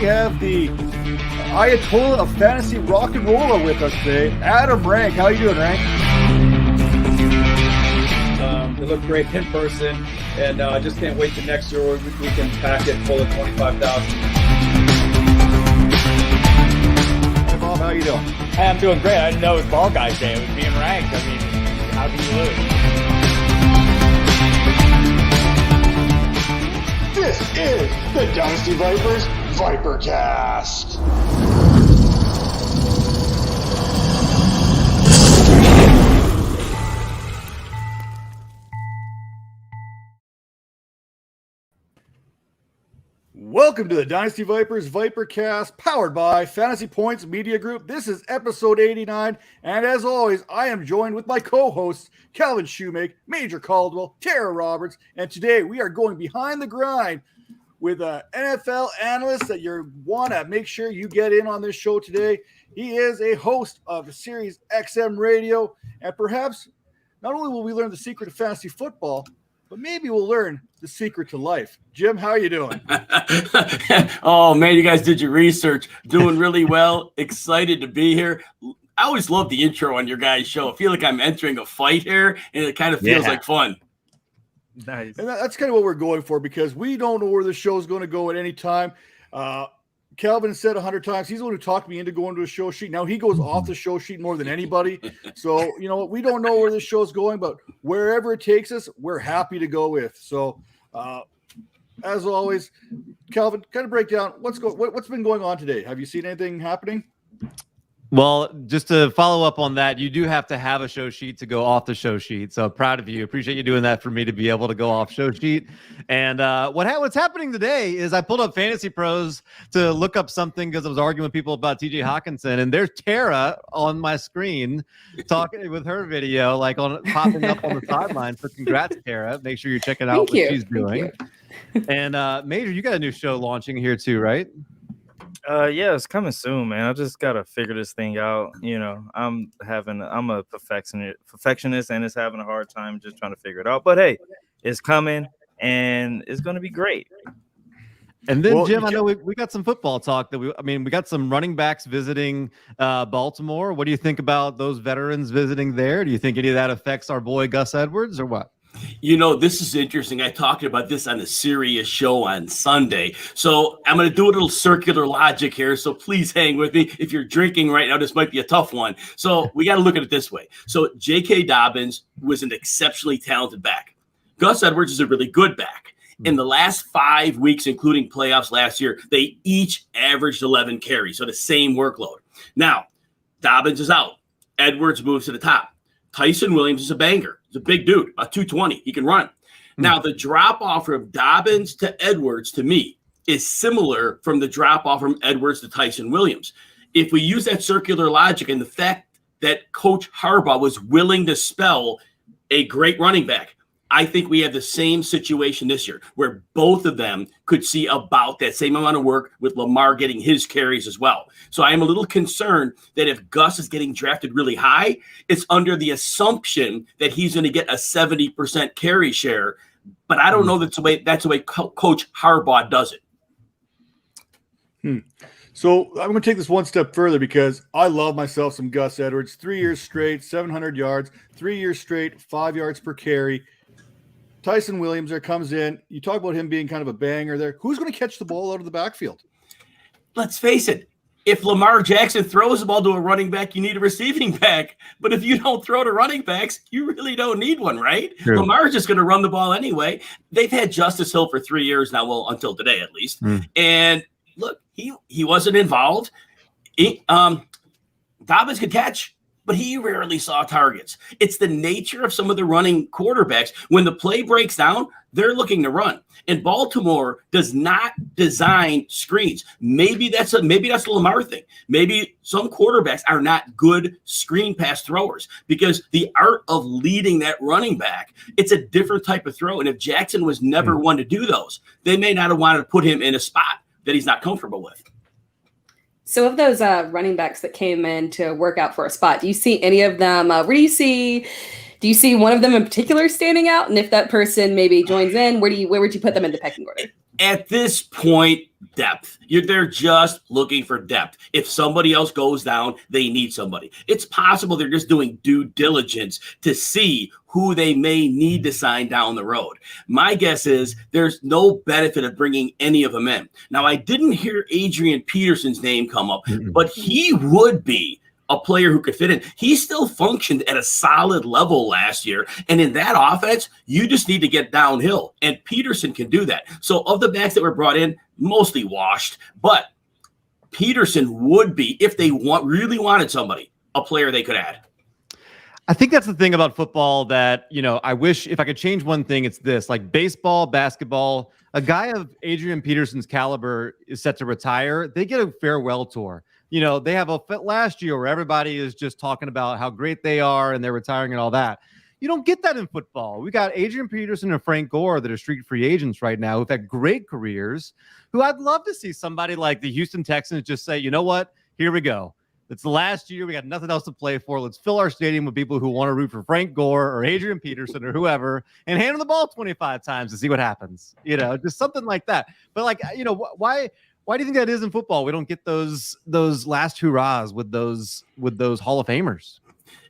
have the Ayatollah of fantasy rock and roller with us today, Adam Rank. How you doing, Rank? They look great in person, and I just can't wait till next year we can pack it full of 25,000. Hey, Bob, how you doing? Hey, I'm doing great. I didn't know it was Ball Guys Day. It was being ranked. I mean, how can you lose? This is the Dynasty Vipers ViperCast. Welcome to the Dynasty Vipers ViperCast, powered by Fantasy Points Media Group. This is episode 89, and as always, I am joined with my co-hosts, Calvin Shoemake, Major Caldwell, Tera Roberts, and today we are going behind the grind with an NFL analyst that you want to make sure you get in on this show today. He is a host of Sirius XM Radio, and perhaps not only will we learn the secret of fantasy football, but maybe we'll learn the secret to life. Jim, how are you doing? Oh, man, you guys did your research. Doing really well. Excited to be here. I always love the intro on your guys' show. I feel like I'm entering a fight here, and it kind of feels like fun. Nice. And that's kind of what we're going for, because we don't know where the show is going to go at any time. Calvin said 100 times he's the one who talked me into going to a show sheet. Now he goes off the show sheet more than anybody. So, you know, we don't know where this show is going, but wherever it takes us, we're happy to go with. So, as always, Calvin, kind of break down what's been going on today. Have you seen anything happening? Well, just to follow up on that, you do have to have a show sheet to go off the show sheet. So proud of you. Appreciate you doing that for me to be able to go off show sheet. And what's happening today is I pulled up Fantasy Pros to look up something because I was arguing with people about TJ Hawkinson, and there's Tera on my screen talking with her video, like popping up on the sideline. So congrats, Tera. Make sure you're checking out what she's doing. And Major, you got a new show launching here too, right? Yeah, it's coming soon, man. I just gotta figure this thing out. You know, I'm a perfectionist and it's having a hard time just trying to figure it out. But hey, it's coming and it's gonna be great. And then, Jim, I know we got some football talk we got some running backs visiting Baltimore. What do you think about those veterans visiting there? Do you think any of that affects our boy Gus Edwards or what? You know, this is interesting. I talked about this on the Sirius show on Sunday. So I'm going to do a little circular logic here. So please hang with me. If you're drinking right now, this might be a tough one. So we got to look at it this way. So J.K. Dobbins was an exceptionally talented back. Gus Edwards is a really good back. In the last 5 weeks, including playoffs last year, they each averaged 11 carries. So the same workload. Now, Dobbins is out. Edwards moves to the top. Tyson Williams is a banger. He's a big dude, about 220. He can run. Now, the drop-off from Dobbins to Edwards, to me, is similar from the drop-off from Edwards to Tyson Williams. If we use that circular logic and the fact that Coach Harbaugh was willing to spell a great running back, I think we have the same situation this year where both of them could see about that same amount of work with Lamar getting his carries as well. So I am a little concerned that if Gus is getting drafted really high, it's under the assumption that he's going to get a 70% carry share. But I don't know that's the way Coach Harbaugh does it. So I'm going to take this one step further because I love myself some Gus Edwards. 3 years straight, 700 yards, 3 years straight, 5 yards per carry. Tyson Williams there comes in. You talk about him being kind of a banger there. Who's going to catch the ball out of the backfield? Let's face it. If Lamar Jackson throws the ball to a running back, you need a receiving back. But if you don't throw to running backs, you really don't need one, right? True. Lamar's just going to run the ball anyway. They've had Justice Hill for 3 years now, well, until today at least. And look, he wasn't involved. Dobbins could catch, but he rarely saw targets. It's the nature of some of the running quarterbacks. When the play breaks down, they're looking to run. And Baltimore does not design screens. Maybe that's a Lamar thing. Maybe some quarterbacks are not good screen pass throwers because the art of leading that running back, it's a different type of throw. And if Jackson was never one to do those, they may not have wanted to put him in a spot that he's not comfortable with. So of those running backs that came in to work out for a spot, do you see any of them? Where do you see one of them in particular standing out? And if that person maybe joins in, where would you put them in the pecking order? At this point, depth. They're just looking for depth. If somebody else goes down, they need somebody. It's possible they're just doing due diligence to see who they may need to sign down the road. My guess is there's no benefit of bringing any of them in. Now, I didn't hear Adrian Peterson's name come up, but he would be a player who could fit in. He still functioned at a solid level last year. And in that offense, you just need to get downhill. And Peterson can do that. So of the backs that were brought in, mostly washed. But Peterson would be, if they really wanted somebody, a player they could add. I think that's the thing about football that, I wish if I could change one thing, it's this. Like baseball, basketball, a guy of Adrian Peterson's caliber is set to retire. They get a farewell tour. They have a fit last year where everybody is just talking about how great they are and they're retiring and all that. You don't get that in football. We got Adrian Peterson and Frank Gore that are street free agents right now who've had great careers, who I'd love to see somebody like the Houston Texans just say, you know what? Here we go. It's the last year. We got nothing else to play for. Let's fill our stadium with people who want to root for Frank Gore or Adrian Peterson or whoever and hand them the ball 25 times to see what happens. Just something like that. But why do you think that is in football? We don't get those last hurrahs with those Hall of Famers.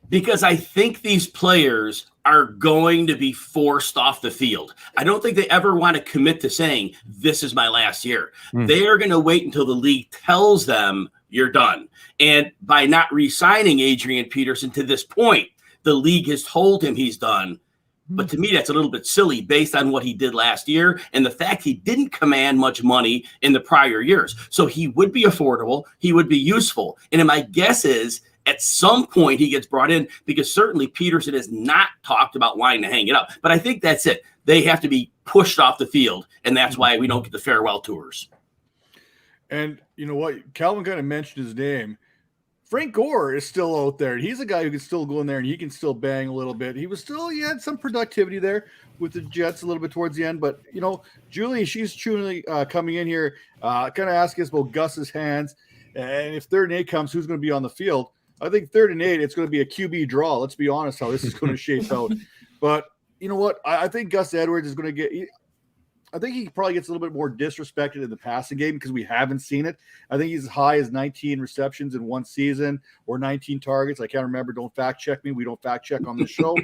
Because I think these players are going to be forced off the field. I don't think they ever want to commit to saying, this is my last year. They are going to wait until the league tells them you're done. And by not re-signing Adrian Peterson to this point, the league has told him he's done. But to me, that's a little bit silly based on what he did last year and the fact he didn't command much money in the prior years. So he would be affordable. He would be useful. And my guess is at some point he gets brought in, because certainly Peterson has not talked about wanting to hang it up. But I think that's it. They have to be pushed off the field. And that's why we don't get the farewell tours. And you know what? Calvin kind of mentioned his name. Frank Gore is still out there. He's a guy who can still go in there and he can still bang a little bit. He had some productivity there with the Jets a little bit towards the end. But, Julie, she's truly coming in here, kind of asking us about Gus's hands. And if 3rd and 8 comes, who's going to be on the field? I think 3rd and 8, it's going to be a QB draw. Let's be honest how this is going to shape out. But you know what? I think Gus Edwards is going to get – I think he probably gets a little bit more disrespected in the passing game because we haven't seen it. I think he's as high as 19 receptions in one season or 19 targets. I can't remember. Don't fact check me. We don't fact check on this show.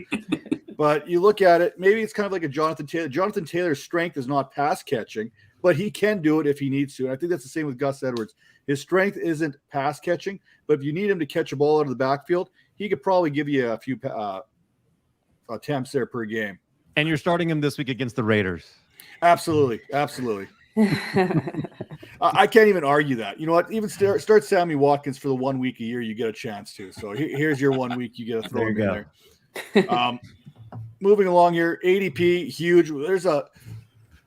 But you look at it, maybe it's kind of like a Jonathan Taylor. Jonathan Taylor's strength is not pass catching, but he can do it if he needs to. And I think that's the same with Gus Edwards. His strength isn't pass catching, but if you need him to catch a ball out of the backfield, he could probably give you a few attempts there per game. And you're starting him this week against the Raiders. Absolutely. I can't even argue that. You know what? Even start Sammy Watkins for the 1 week a year you get a chance to. So here's your 1 week you get to throw him in there. Moving along here, ADP huge.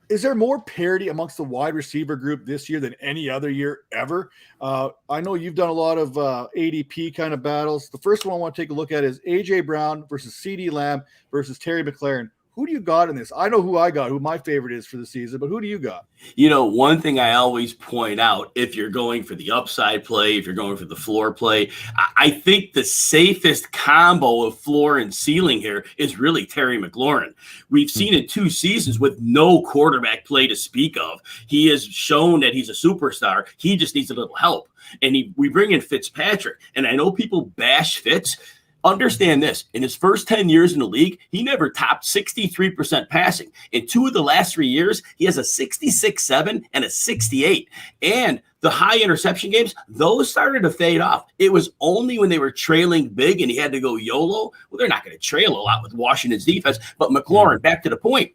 Is there more parity amongst the wide receiver group this year than any other year ever? I know you've done a lot of ADP kind of battles. The first one I want to take a look at is AJ Brown versus CeeDee Lamb versus Terry McLaurin. Who do you got in this? I know who I got, who my favorite is for the season, but who do you got? One thing I always point out, if you're going for the upside play, if you're going for the floor play, I think the safest combo of floor and ceiling here is really Terry McLaurin. We've seen it 2 seasons with no quarterback play to speak of. He has shown that he's a superstar. He just needs a little help. And we bring in Fitzpatrick. And I know people bash Fitz. Understand this, in his first 10 years in the league, he never topped 63% passing. In 2 of the last 3 years, he has a 66.7 and a 68. And the high interception games, those started to fade off. It was only when they were trailing big and he had to go YOLO. Well, they're not going to trail a lot with Washington's defense. But McLaurin, back to the point,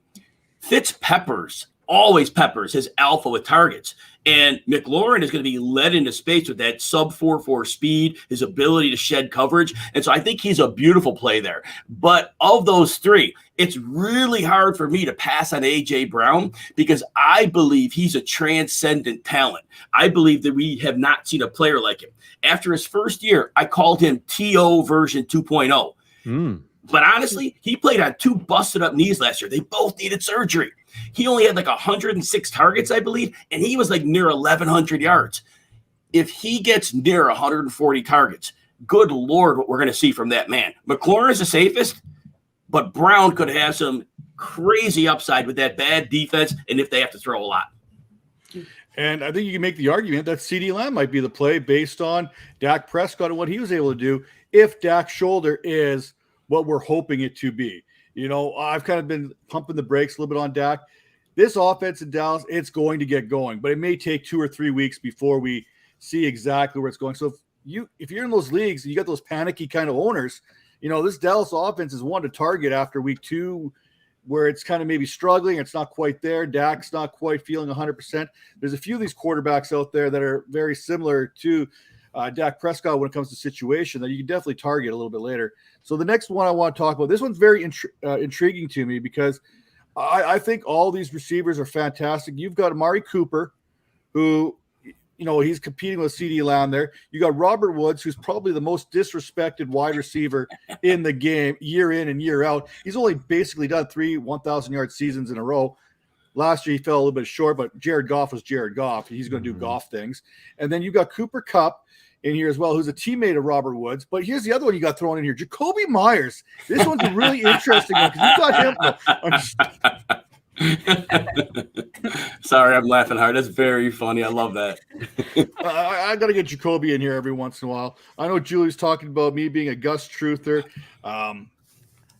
always peppers his alpha with targets. And McLaurin is going to be led into space with that sub 4.4 speed, his ability to shed coverage. And so I think he's a beautiful play there. But of those 3, it's really hard for me to pass on A.J. Brown because I believe he's a transcendent talent. I believe that we have not seen a player like him. After his first year, I called him T.O. version 2.0. But honestly, he played on 2 busted up knees last year. They both needed surgery. He only had like 106 targets, I believe, and he was like near 1,100 yards. If he gets near 140 targets, good Lord, what we're going to see from that man. McLaurin is the safest, but Brown could have some crazy upside with that bad defense and if they have to throw a lot. And I think you can make the argument that CeeDee Lamb might be the play based on Dak Prescott and what he was able to do if Dak's shoulder is what we're hoping it to be. I've kind of been pumping the brakes a little bit on Dak. This offense in Dallas, it's going to get going, but it may take 2 or 3 weeks before we see exactly where it's going. So if you're in those leagues, you got those panicky kind of owners, this Dallas offense is one to target after week 2, where it's kind of maybe struggling. It's not quite there. Dak's not quite feeling 100%. There's a few of these quarterbacks out there that are very similar to Dak Prescott when it comes to situation that you can definitely target a little bit later. So the next one I want to talk about, this one's very intriguing to me because I think all these receivers are fantastic. You've got Amari Cooper, who, he's competing with CeeDee Lamb there. You got Robert Woods, who's probably the most disrespected wide receiver in the game year in and year out. He's only basically done 3 1,000-yard seasons in a row. Last year he fell a little bit short, but Jared Goff was Jared Goff. He's going to do Goff things. And then you got Cooper Kupp in here as well, who's a teammate of Robert Woods. But here's the other one you got thrown in here, Jacoby Myers. This one's a really interesting one because you got him. Sorry, I'm laughing hard. That's very funny. I love that. I got to get Jacoby in here every once in a while. I know Julie's talking about me being a Gus truther.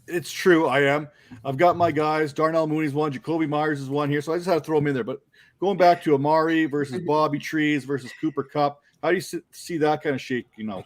It's true. I am. I've got my guys. Darnell Mooney's one. Jacoby Myers is one here. So I just had to throw him in there. But going back to Amari versus Bobby Trees versus Cooper Kupp, how do you see that kind of shaking out?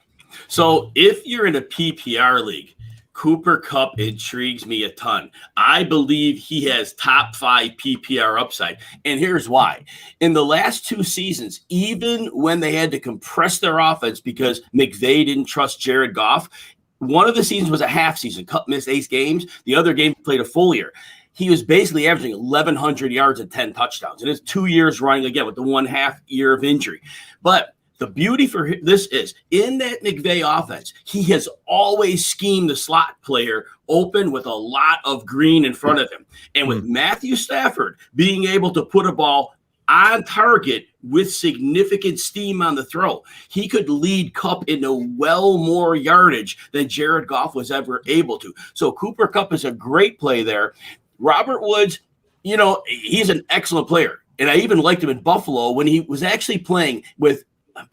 So if you're in a PPR league, Cooper Kupp intrigues me a ton. I believe he has top 5 PPR upside. And here's why. In the last 2 seasons, even when they had to compress their offense because McVay didn't trust Jared Goff, one of the seasons was a half season. Kupp missed 8 games. The other game played a full year. He was basically averaging 1,100 yards and 10 touchdowns. And it's 2 years running again with the 1.5 year of injury. But the beauty for this is in that McVay offense, he has always schemed the slot player open with a lot of green in front of him. And with Matthew Stafford being able to put a ball on target with significant steam on the throw, he could lead Kupp into well more yardage than Jared Goff was ever able to. So Cooper Kupp is a great play there. Robert Woods, he's an excellent player. And I even liked him in Buffalo when he was actually playing with,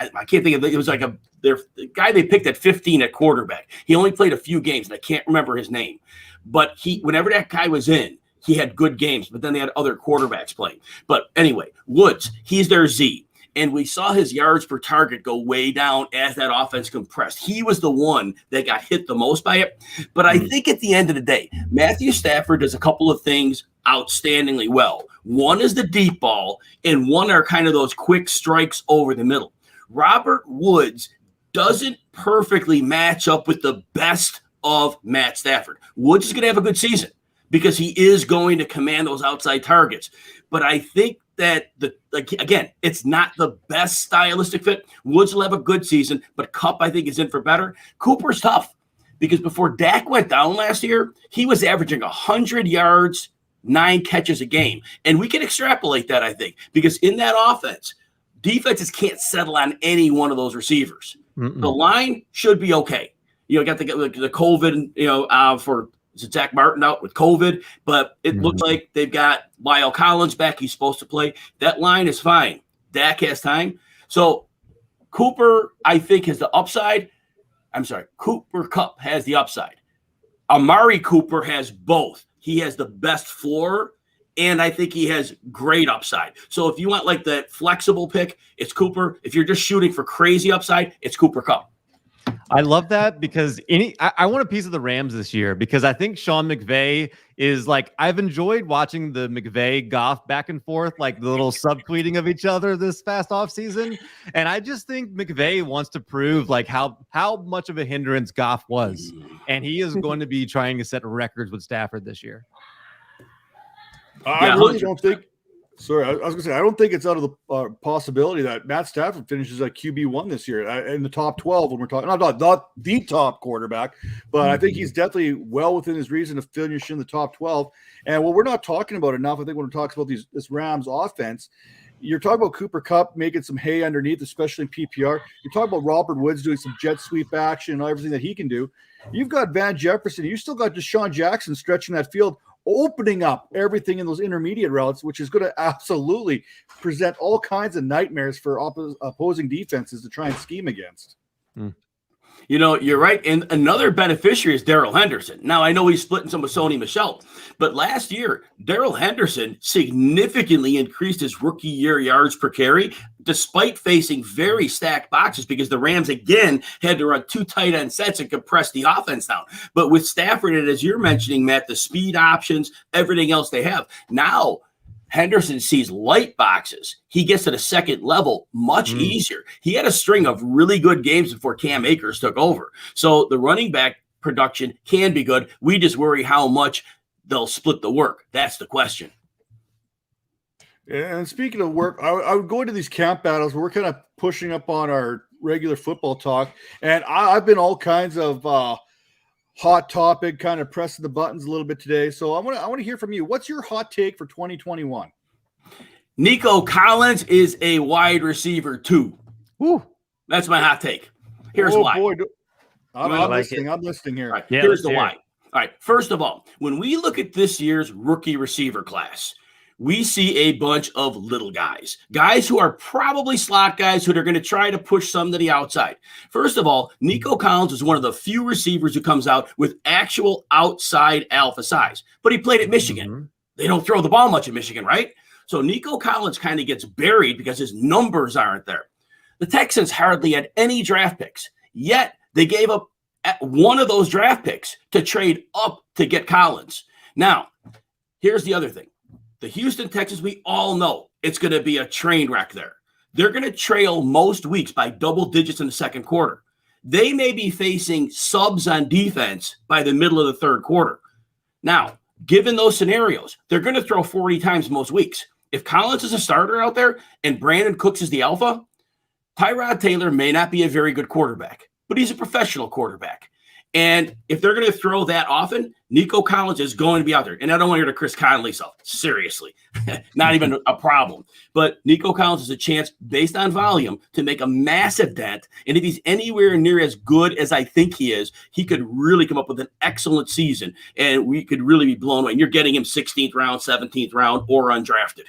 I can't think of it. It was like the guy they picked at 15 at quarterback. He only played a few games, and I can't remember his name. But whenever that guy was in, he had good games, but then they had other quarterbacks playing. But anyway, Woods, he's their Z. And we saw his yards per target go way down as that offense compressed. He was the one that got hit the most by it. But I think at the end of the day, Matthew Stafford does a couple of things outstandingly well. One is the deep ball, and one are kind of those quick strikes over the middle. Robert Woods doesn't perfectly match up with the best of Matt Stafford. Woods is going to have a good season because he is going to command those outside targets. But I think that, again, it's not the best stylistic fit. Woods will have a good season, but Kupp, I think, is in for better. Cooper's tough because before Dak went down last year, he was averaging 100 yards, 9 catches a game. And we can extrapolate that, I think, because in that offense, defenses can't settle on any one of those receivers. The line should be okay. Got the COVID, for Zach Martin out with COVID, but it looks like they've got Nico Collins back. He's supposed to play. That line is fine. Dak has time. So Cooper, I think, has the upside. I'm sorry. Cooper Kupp has the upside. Amari Cooper has both. He has the best floor, and I think he has great upside. So if you want like that flexible pick, it's Cooper. If you're just shooting for crazy upside, it's Cooper Kupp. I love that because I want a piece of the Rams this year because I think Sean McVay is like, I've enjoyed watching the McVay Goff back and forth, like the little subtweeting of each other this past offseason. And I just think McVay wants to prove like how much of a hindrance Goff was. And he is going to be trying to set records with Stafford this year. I really don't think. Sorry, I was going to say, I don't think it's out of the possibility that Matt Stafford finishes at QB1 this year in the top 12 when we're talking. Not the top quarterback, but I think he's definitely well within his reason to finish in the top 12. And what we're not talking about enough, I think when we talk about this Rams offense, you're talking about Cooper Kupp making some hay underneath, especially in PPR. You're talking about Robert Woods doing some jet sweep action and everything that he can do. You've got Van Jefferson. You still got Deshaun Jackson stretching that field opening up everything in those intermediate routes, which is going to absolutely present all kinds of nightmares for opposing defenses to try and scheme against. You know, you're right. And another beneficiary is Darrell Henderson. Now, I know he's splitting some with Sony Michel, but last year, Darrell Henderson significantly increased his rookie year yards per carry, despite facing very stacked boxes because the Rams, again, had to run 2 tight end sets and compress the offense down. But with Stafford, and as you're mentioning, Matt, the speed options, everything else they have, now Henderson sees light boxes. He gets to the second level much easier. He had a string of really good games before Cam Akers took over. So the running back production can be good. We just worry how much they'll split the work. That's the question. And speaking of work, I would go into these camp battles where we're kind of pushing up on our regular football talk. And I've been all kinds of hot topic, kind of pressing the buttons a little bit today. So I want to hear from you. What's your hot take for 2021? Nico Collins is a wide receiver too. Woo. That's my hot take. Here's why. Boy, I'm listening here. All right, yeah, here's the why. All right. First of all, when we look at this year's rookie receiver class, we see a bunch of little guys who are probably slot guys who are going to try to push some to the outside. First of all, Nico Collins is one of the few receivers who comes out with actual outside alpha size, but he played at Michigan. They don't throw the ball much at Michigan, right? So Nico Collins kind of gets buried because his numbers aren't there. The Texans hardly had any draft picks, yet they gave up one of those draft picks to trade up to get Collins. Now, here's the other thing. The Houston Texans, we all know it's going to be a train wreck there. They're going to trail most weeks by double digits in the second quarter. They may be facing subs on defense by the middle of the third quarter. Now, given those scenarios, they're going to throw 40 times most weeks. If Collins is a starter out there and Brandon Cooks is the alpha, Tyrod Taylor may not be a very good quarterback, but he's a professional quarterback. And if they're going to throw that often, Nico Collins is going to be out there. And I don't want to hear the Chris Conley stuff. Seriously. Not even a problem. But Nico Collins has a chance, based on volume, to make a massive dent. And if he's anywhere near as good as I think he is, he could really come up with an excellent season. And we could really be blown away. And you're getting him 16th round, 17th round, or undrafted.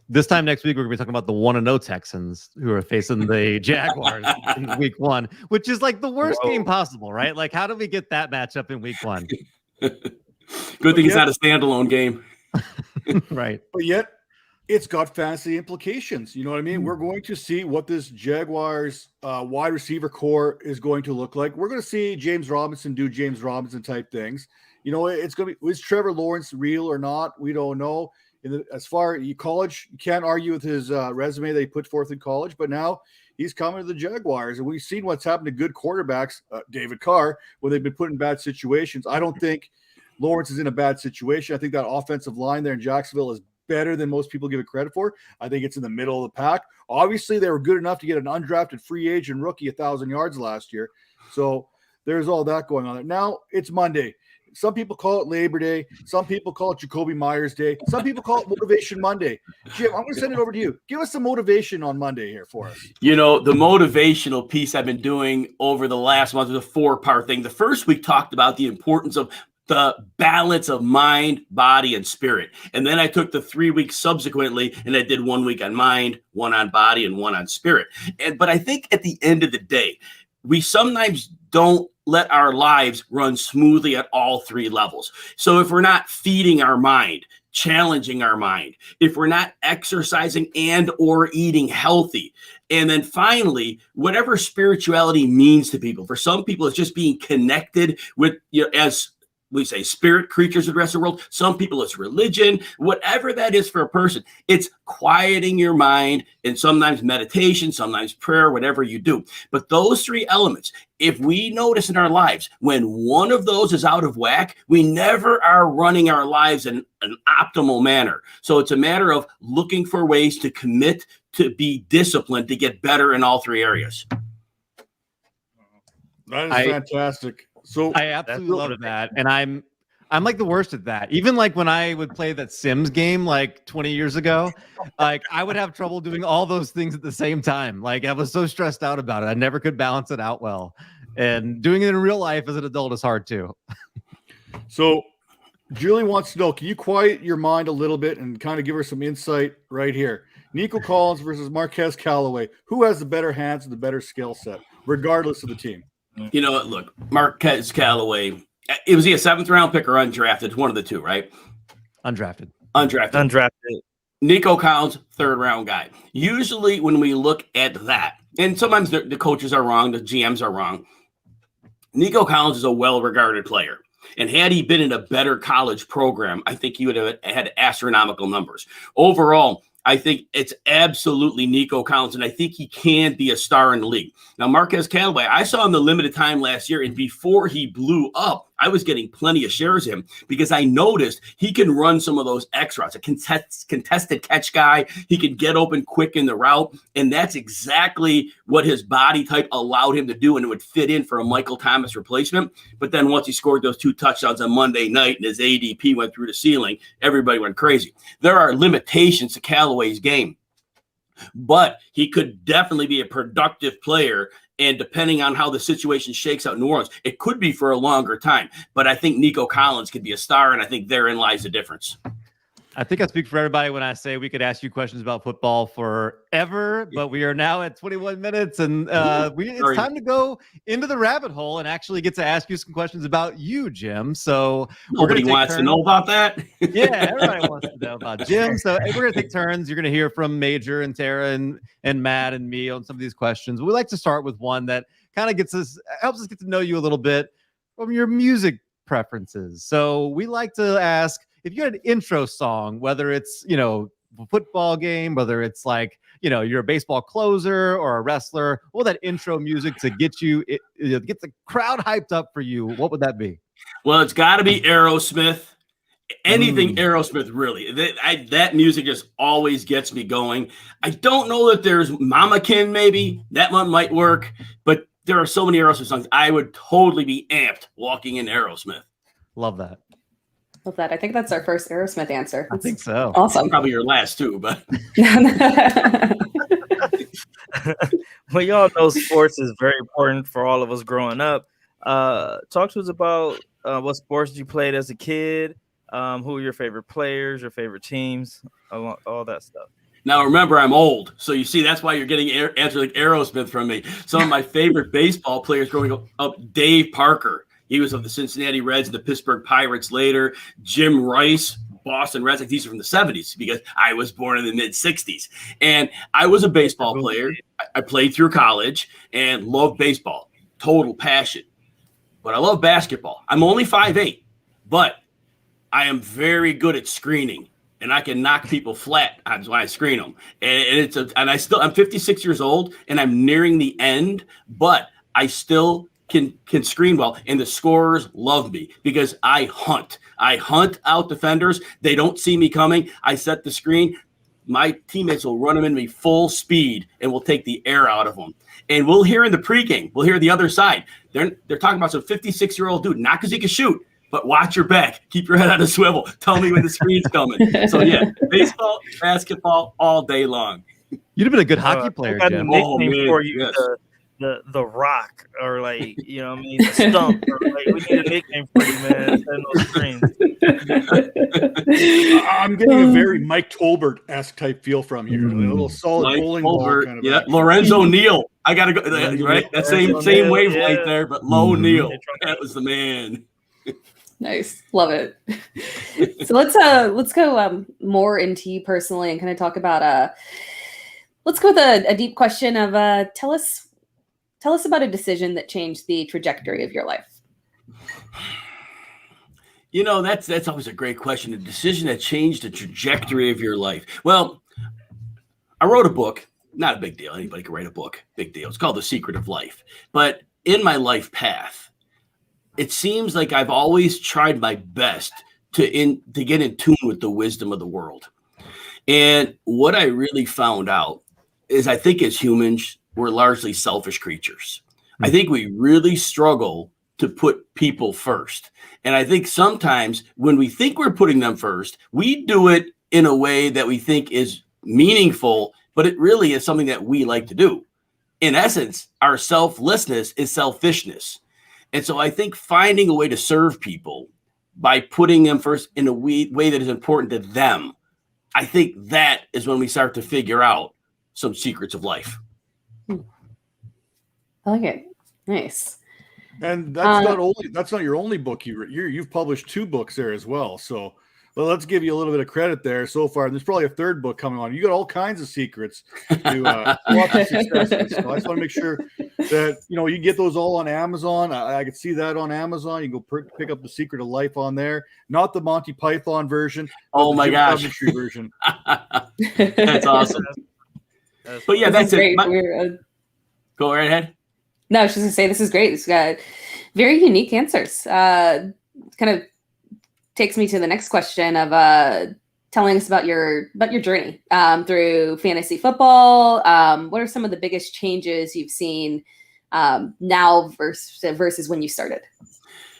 This time next week, we're going to be talking about the 1-0 Texans who are facing the Jaguars in week 1, which is like the worst game possible, right? Like, how do we get that matchup in week 1? Good thing it's not a standalone game. Right. But yet, it's got fantasy implications. You know what I mean? We're going to see what this Jaguars wide receiver core is going to look like. We're going to see James Robinson do James Robinson type things. You know, it's going to be, is Trevor Lawrence real or not? We don't know. As far as college, you can't argue with his resume that he put forth in college, but now he's coming to the Jaguars, and we've seen what's happened to good quarterbacks, David Carr, when they've been put in bad situations. I don't think Lawrence is in a bad situation. I think that offensive line there in Jacksonville is better than most people give it credit for. I think it's in the middle of the pack. Obviously, they were good enough to get an undrafted free agent rookie 1,000 yards last year, so there's all that going on there. Now it's Monday. Some people call it Labor Day. Some people call it Jacoby Myers Day. Some people call it Motivation Monday. Jim, I'm going to send it over to you. Give us some motivation on Monday here for us. You know, the motivational piece I've been doing over the last month is a 4-part thing. The first week talked about the importance of the balance of mind, body, and spirit. And then I took the 3 weeks subsequently, and I did 1 week on mind, 1 on body, and 1 on spirit. But I think at the end of the day, we sometimes don't let our lives run smoothly at all 3 levels. So if we're not feeding our mind, challenging our mind, if we're not exercising and or eating healthy, and then finally, whatever spirituality means to people, for some people, it's just being connected with, you know, as we say, spirit creatures of the rest of the world. Some people, it's religion, whatever that is for a person. It's quieting your mind, and sometimes meditation, sometimes prayer, whatever you do. But those 3 elements, if we notice in our lives, when one of those is out of whack, we never are running our lives in an optimal manner. So it's a matter of looking for ways to commit, to be disciplined, to get better in all 3 areas. That is fantastic. So I absolutely love that. And I'm like the worst at that. Even like when I would play that Sims game like 20 years ago, like I would have trouble doing all those things at the same time. Like I was so stressed out about it. I never could balance it out well. And doing it in real life as an adult is hard too. So Julie wants to know, can you quiet your mind a little bit and kind of give her some insight right here? Nico Collins versus Marquez Callaway. Who has the better hands and the better skill set, regardless of the team? You know what? Look, Marquez Callaway, was he a 7th round pick or undrafted? One of the two, right? Undrafted. Undrafted. Nico Collins, 3rd round guy. Usually when we look at that, and sometimes the coaches are wrong, the GMs are wrong, Nico Collins is a well-regarded player. And had he been in a better college program, I think he would have had astronomical numbers. Overall, I think it's absolutely Nico Collins, and I think he can be a star in the league. Now, Marquez Callaway, I saw him the limited time last year, and before he blew up, I was getting plenty of shares of him because I noticed he can run some of those X routes, a contested catch guy. He can get open quick in the route, and that's exactly what his body type allowed him to do, and it would fit in for a Michael Thomas replacement. But then once he scored those 2 touchdowns on Monday night and his ADP went through the ceiling, everybody went crazy. There are limitations to Callaway's game, but he could definitely be a productive player. And depending on how the situation shakes out in New Orleans, it could be for a longer time. But I think Nico Collins could be a star, and I think therein lies the difference. I think I speak for everybody when I say we could ask you questions about football forever, but we are now at 21 minutes, and it's time to go into the rabbit hole and actually get to ask you some questions about you, Jim. So nobody wants to know about that. Yeah, everybody wants to know about Jim. So we're going to take turns. You're going to hear from Major and Tera and Matt and me on some of these questions. We like to start with one that kind of helps us get to know you a little bit from your music preferences. So we like to ask, if you had an intro song, whether it's, a football game, whether it's like, you're a baseball closer or a wrestler, what would that intro music to get the crowd hyped up for you, what would that be? Well, it's got to be Aerosmith. Anything Aerosmith, really. That music just always gets me going. I don't know that there's Mamakin, maybe. That one might work. But there are so many Aerosmith songs. I would totally be amped walking in Aerosmith. Love that. Love that. I think that's our first Aerosmith answer. I think so. Awesome. Probably your last too, but well, y'all know sports is very important for all of us growing up. Talk to us about what sports you played as a kid. Who are your favorite players, your favorite teams, all that stuff. Now, remember, I'm old. So you see, that's why you're getting answers like Aerosmith from me. Some of my favorite baseball players growing up, Dave Parker. He was of the Cincinnati Reds and the Pittsburgh Pirates later. Jim Rice, Boston Red Sox. These are from the 70s because I was born in the mid-60s. And I was a baseball player. I played through college and loved baseball. Total passion. But I love basketball. I'm only 5'8", but I am very good at screening. And I can knock people flat when I screen them. I'm 56 years old, and I'm nearing the end, but I still can screen well, and the scorers love me because I hunt out defenders. They don't see me coming. I set the screen. My teammates will run them in me full speed, and we'll take the air out of them. And we'll hear in the pregame, we'll hear the other side. They're talking about some 56-year-old dude, not because he can shoot, but watch your back. Keep your head on a swivel. Tell me when the screen's coming. So yeah, baseball, basketball, all day long. You'd have been a good hockey player, Jim. For you, yes. The Rock, or the Stump, or we need a nickname for you, man. Those screens. I'm getting a very Mike Tolbert-esque type feel from you. A little solid Mike bowling Tolbert, ball kind of. Yeah, Lorenzo Neal. I gotta go right. That same wavelength there, but Low Neal. That was the man. Nice, love it. So let's go more into you personally and kind of talk about let's go with a deep question of tell us about a decision that changed the trajectory of your life. That's always a great question. A decision that changed the trajectory of your life. Well, I wrote a book. Not a big deal. Anybody can write a book. Big deal. It's called The Secret of Life. But in my life path, it seems like I've always tried my best to get in tune with the wisdom of the world. And what I really found out is I think as humans, we're largely selfish creatures. I think we really struggle to put people first. And I think sometimes when we think we're putting them first, we do it in a way that we think is meaningful, but it really is something that we like to do. In essence, our selflessness is selfishness. And so I think finding a way to serve people by putting them first in a way that is important to them. I think that is when we start to figure out some secrets of life. I like it. Nice. And that's not your only book. You've published 2 books there as well. So let's give you a little bit of credit there so far. And there's probably a 3rd book coming on. You got all kinds of secrets to success. So I just want to make sure that you get those all on Amazon. I could see that on Amazon. You can go pick up The Secret of Life on there. Not the Monty Python version. Oh my gosh, Coventry version. That's awesome. But yeah, that's it. Go right ahead. No, I was just gonna say this is great. It's got very unique answers. Kind of takes me to the next question of telling us about your journey through fantasy football. What are some of the biggest changes you've seen now versus when you started?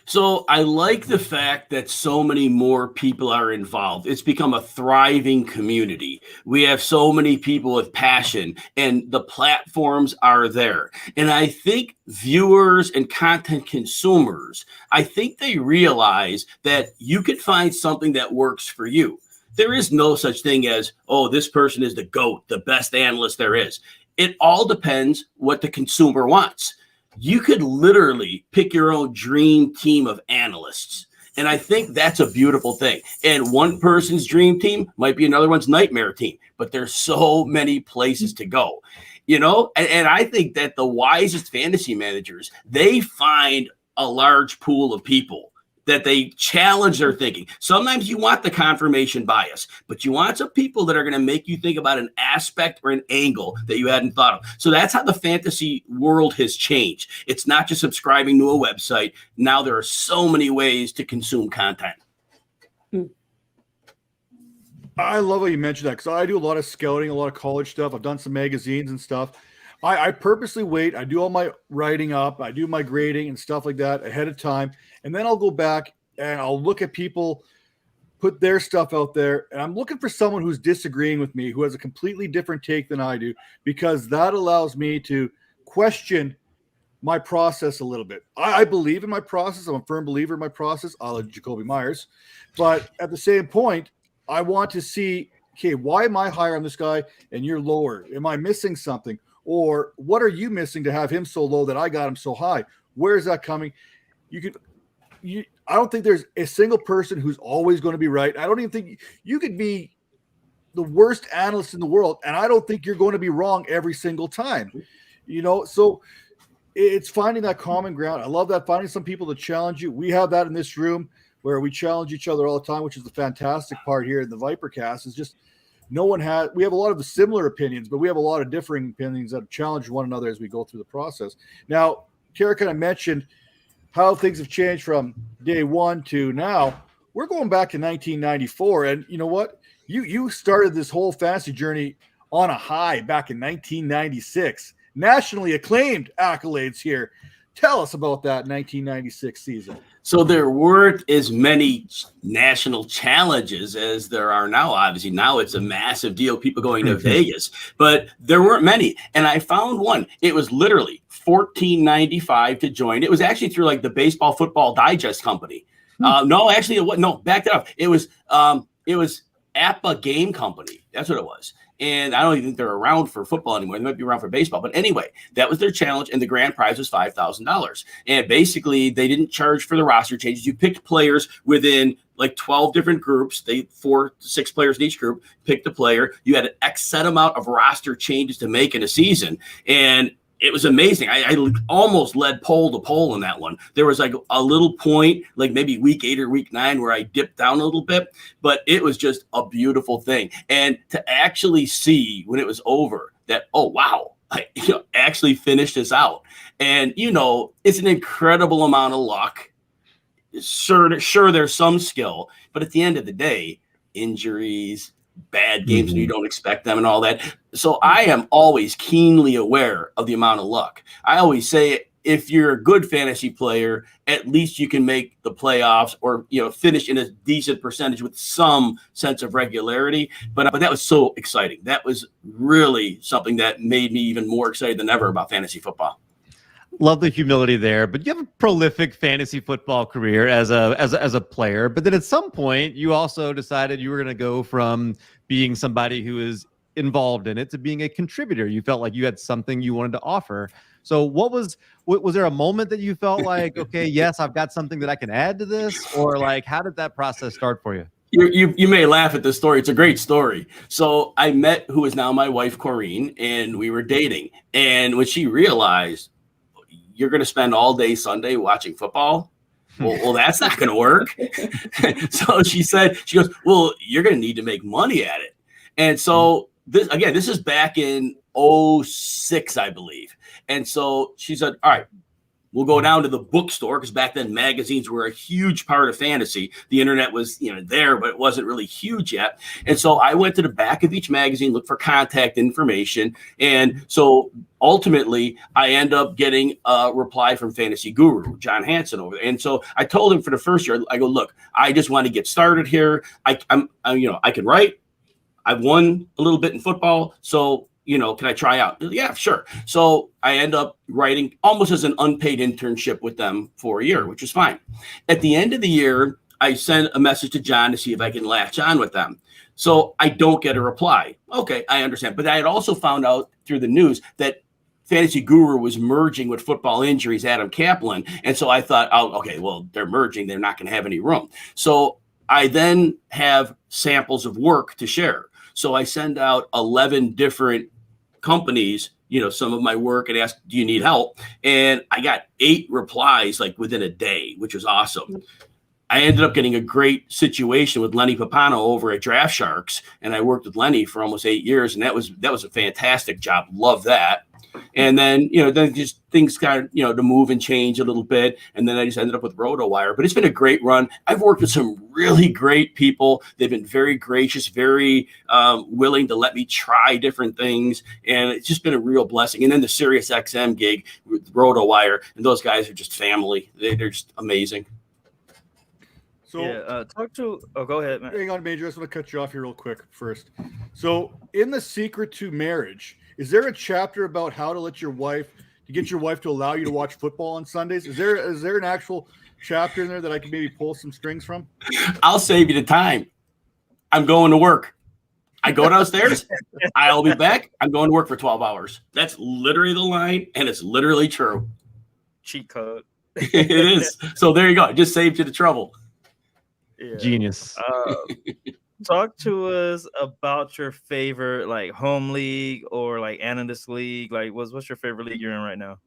So I like the fact that so many more people are involved. It's become a thriving community. We have so many people with passion, and the platforms are there. And I think viewers and content consumers, I think they realize that you can find something that works for you. There is no such thing as, oh, this person is the GOAT, the best analyst there is. It all depends what the consumer wants. You could literally pick your own dream team of analysts. And I think that's a beautiful thing. And one person's dream team might be another one's nightmare team, but there's so many places to go, and I think that the wisest fantasy managers, they find a large pool of people that they challenge their thinking. Sometimes you want the confirmation bias, but you want some people that are going to make you think about an aspect or an angle that you hadn't thought of. So that's how the fantasy world has changed. It's not just subscribing to a website. Now there are so many ways to consume content. I love how you mentioned that, because I do a lot of scouting, a lot of college stuff. I've done some magazines and stuff. I purposely wait. I do all my writing up. I do my grading and stuff like that ahead of time. And then I'll go back and I'll look at people put their stuff out there. And I'm looking for someone who's disagreeing with me, who has a completely different take than I do, because that allows me to question my process a little bit. I believe in my process. I'm a firm believer in my process. I'll let Jacoby Myers. But at the same point, I want to see, okay, why am I higher on this guy and you're lower? Am I missing something? Or what are you missing to have him so low that I got him so high? Where is that coming? I don't think there's a single person who's always going to be right. I don't even think you could be the worst analyst in the world, and I don't think you're going to be wrong every single time. So it's finding that common ground. I love that, finding some people to challenge you. We have that in this room where we challenge each other all the time, which is the fantastic part here in the ViperCast. Is just we have a lot of the similar opinions, but we have a lot of differing opinions that challenge one another as we go through the process. Now, Tera kind of mentioned how things have changed from day one to now. We're going back to 1994. And you know what? You started this whole fantasy journey on a high back in 1996. Nationally acclaimed accolades here. Tell us about that 1996 season. So there weren't as many national challenges as there are now. Obviously, now it's a massive deal, people going to Vegas, but there weren't many. And I found one. It was literally $14.95 to join. It was actually through like the Baseball Football Digest company. No, actually, back that up. It was Appa Game Company. That's what it was. And I don't even think they're around for football anymore. They might be around for baseball. But anyway, that was their challenge. And the grand prize was $5,000. And basically, they didn't charge for the roster changes. You picked players within like 12 different groups. 4 to 6 players in each group. Picked a player. You had an X set amount of roster changes to make in a season. And it was amazing. I almost led poll to poll in that one. There was like a little point, like maybe week 8 or week 9, where I dipped down a little bit, but it was just a beautiful thing. And to actually see when it was over that, oh, wow, I actually finished this out. And, it's an incredible amount of luck. Sure, there's some skill, but at the end of the day, injuries, bad games and you don't expect them and all that. So I am always keenly aware of the amount of luck. I always say, if you're a good fantasy player, at least you can make the playoffs or, finish in a decent percentage with some sense of regularity. But that was so exciting. That was really something that made me even more excited than ever about fantasy football. Love the humility there, but you have a prolific fantasy football career as a player. But then at some point, you also decided you were going to go from being somebody who is involved in it to being a contributor. You felt like you had something you wanted to offer. So was there a moment that you felt like, okay, yes, I've got something that I can add to this, or like, how did that process start for you? You may laugh at this story. It's a great story. So I met who is now my wife, Corrine, and we were dating. And when she realized you're going to spend all day Sunday watching football, well, that's not going to work. So she goes, well, you're going to need to make money at it. And so this is back in 2006, I believe. And so she said, all right, we'll go down to the bookstore, because back then magazines were a huge part of fantasy. The internet was, there, but it wasn't really huge yet. And so I went to the back of each magazine, looked for contact information. And so ultimately I end up getting a reply from Fantasy Guru, John Hansen over there. And so I told him for the first year, I go, look, I just want to get started here. I can write. I've won a little bit in football. So, can I try out? Yeah, sure. So I end up writing almost as an unpaid internship with them for a year, which was fine. At the end of the year, I send a message to John to see if I can latch on with them. So I don't get a reply. Okay, I understand. But I had also found out through the news that Fantasy Guru was merging with Football Injuries, Adam Kaplan. And so I thought, okay, well, they're merging. They're not going to have any room. So I then have samples of work to share. So I send out 11 different companies, some of my work, and ask, do you need help? And I got 8 replies like within a day, which was awesome. I ended up getting a great situation with Lenny Papano over at Draft Sharks. And I worked with Lenny for almost 8 years. And that was a fantastic job. Love that. And then, then just things kind of, to move and change a little bit. And then I just ended up with RotoWire. But it's been a great run. I've worked with some really great people. They've been very gracious, very willing to let me try different things. And it's just been a real blessing. And then the Sirius XM gig with RotoWire, and those guys are just family. They're just amazing. So go ahead, man. Hang on, Major. I just want to cut you off here real quick first. So in The Secret to Marriage, is there a chapter about how to get your wife to allow you to watch football on Sundays? Is there an actual chapter in there that I can maybe pull some strings from? I'll save you the time. I'm going to work. I go downstairs. I'll be back. I'm going to work for 12 hours. That's literally the line, and it's literally true. Cheat code. It is. So there you go. It just saved you the trouble. Yeah. Genius. Talk to us about your favorite home league or analyst league. What's your favorite league you're in right now?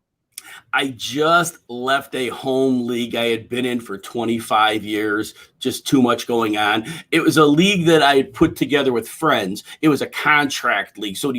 I just left a home league I had been in for 25 years, just too much going on. It was a league that I had put together with friends. It was a contract league. So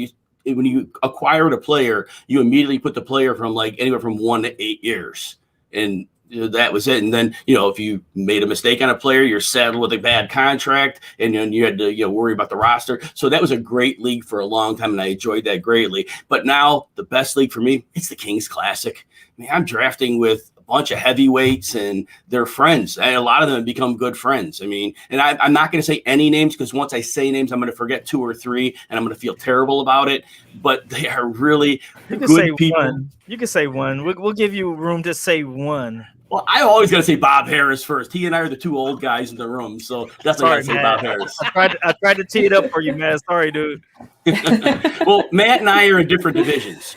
when you acquired a player, you immediately put the player from anywhere from 1 to 8 years. And that was it. And then, if you made a mistake on a player, you're saddled with a bad contract, and then you had to worry about the roster. So that was a great league for a long time, and I enjoyed that greatly. But now the best league for me, it's the Kings Classic. I mean, I'm drafting with a bunch of heavyweights, and they're friends. And a lot of them have become good friends. I mean, and I'm not going to say any names, because once I say names, I'm going to forget 2 or 3, and I'm going to feel terrible about it. But they are really good people. One. You can say one. We'll give you room to say one. Well, I always got to say Bob Harris first. He and I are the 2 old guys in the room, so definitely got to say Bob Harris. I tried to tee it up for you, man. Sorry, dude. Well, Matt and I are in different divisions.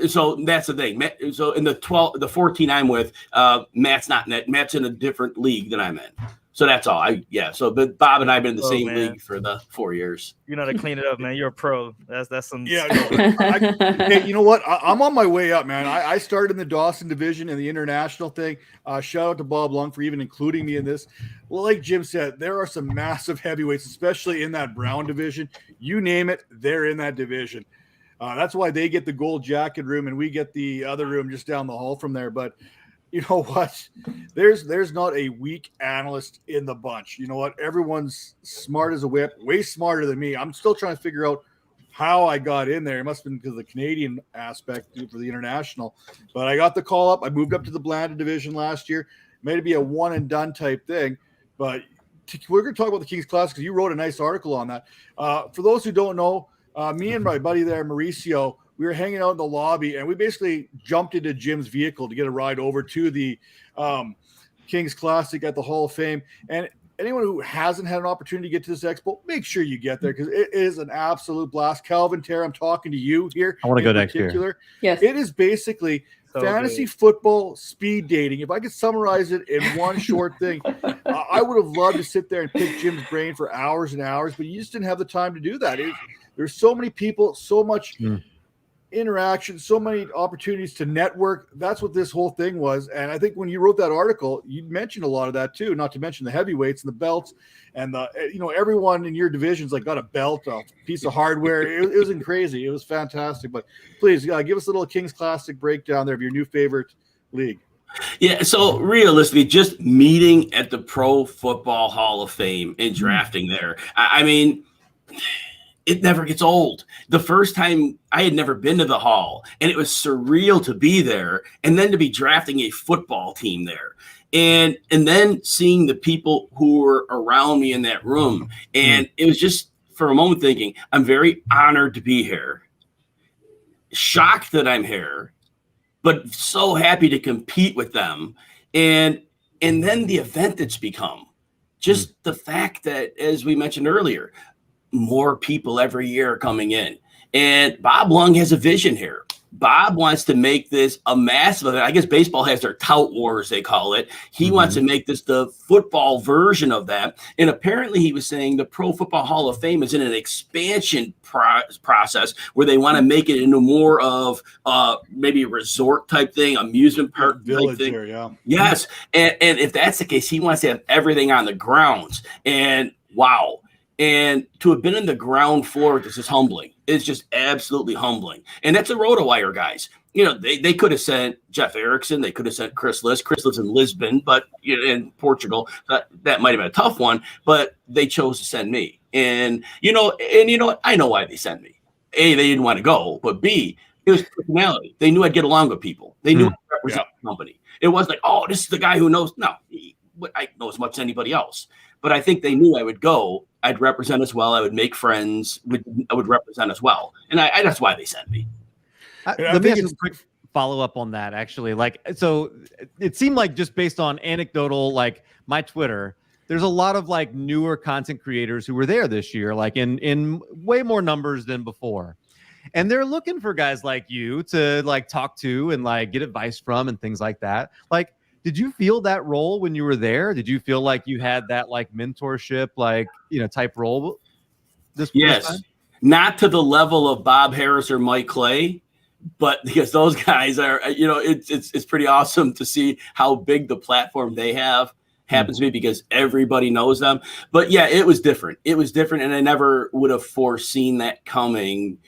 So that's the thing. So in the 14 I'm with, Matt's not in that. Matt's in a different league than I'm in. So that's all. But Bob and I have been in the same league for the 4 years. You know how to clean it up, man. You're a pro. That's some. Yeah. Hey, you know what? I'm on my way up, man. I started in the Dawson division and the international thing. Shout out to Bob Lung for even including me in this. Well, like Jim said, there are some massive heavyweights, especially in that Brown division. You name it, they're in that division. That's why they get the gold jacket room and we get the other room just down the hall from there. But you know what? There's not a weak analyst in the bunch. You know what? Everyone's smart as a whip, way smarter than me. I'm still trying to figure out how I got in there. It must have been because of the Canadian aspect for the international. But I got the call up. I moved up to the Blanda division last year. Made it be a one and done type thing. But we're going to talk about the Kings Classic because you wrote a nice article on that. For those who don't know, me and my buddy there, Mauricio, we were hanging out in the lobby, and we basically jumped into Jim's vehicle to get a ride over to the Kings Classic at the Hall of Fame. And anyone who hasn't had an opportunity to get to this expo, make sure you get there because it is an absolute blast. Calvin, Tera, I'm talking to you here. I want to go next year. Yes. It is basically fantasy football speed dating. If I could summarize it in one short thing, I would have loved to sit there and pick Jim's brain for hours and hours, but you just didn't have the time to do that. There's so many people, so much interaction, so many opportunities to network. That's what this whole thing was. And I think when you wrote that article, you mentioned a lot of that too, not to mention the heavyweights and the belts and everyone in your divisions got a belt, a piece of hardware. It was crazy. It was fantastic. But please give us a little Kings Classic breakdown there of your new favorite league. Yeah, so realistically, just meeting at the Pro Football Hall of Fame and drafting there, I mean, it never gets old. The first time I had never been to the hall, and it was surreal to be there, and then to be drafting a football team there. And then seeing the people who were around me in that room. And it was just for a moment thinking, I'm very honored to be here. Shocked that I'm here, but so happy to compete with them. And then the event it's become. Just the fact that, as we mentioned earlier, more people every year are coming in. And Bob Lung has a vision here. Bob wants to make this a massive event. I guess baseball has their tout wars, they call it. He wants to make this the football version of that. And apparently he was saying the Pro Football Hall of Fame is in an expansion process where they want to make it into more of maybe a resort type thing, amusement park village type thing. There, yeah. Yes. And if that's the case, he wants to have everything on the grounds. And wow. And to have been in the ground floor, this is humbling. It's just absolutely humbling. And that's the RotoWire guys. They could have sent Jeff Erickson. They could have sent Chris Liss. Chris lives in Lisbon, but in Portugal. That might have been a tough one, but they chose to send me. And you know what? I know why they sent me. A, they didn't want to go, but B, it was personality. They knew I'd get along with people. They knew I'd represent the company. It wasn't like, oh, this is the guy who knows. No, I know as much as anybody else. But I think they knew I would go. I'd represent as well. I would make friends. I would represent as well. And that's why they sent me. Let me ask a quick follow-up on that, actually. So it seemed like just based on anecdotal, my Twitter, there's a lot of newer content creators who were there this year, in way more numbers than before. And they're looking for guys like you to talk to and get advice from and things like that. Did you feel that role when you were there? Did you feel like you had that mentorship, type role? Yes, time? Not to the level of Bob Harris or Mike Clay, but because those guys are, it's pretty awesome to see how big the platform they have happens to be because everybody knows them. But yeah, it was different. It was different, and I never would have foreseen that coming,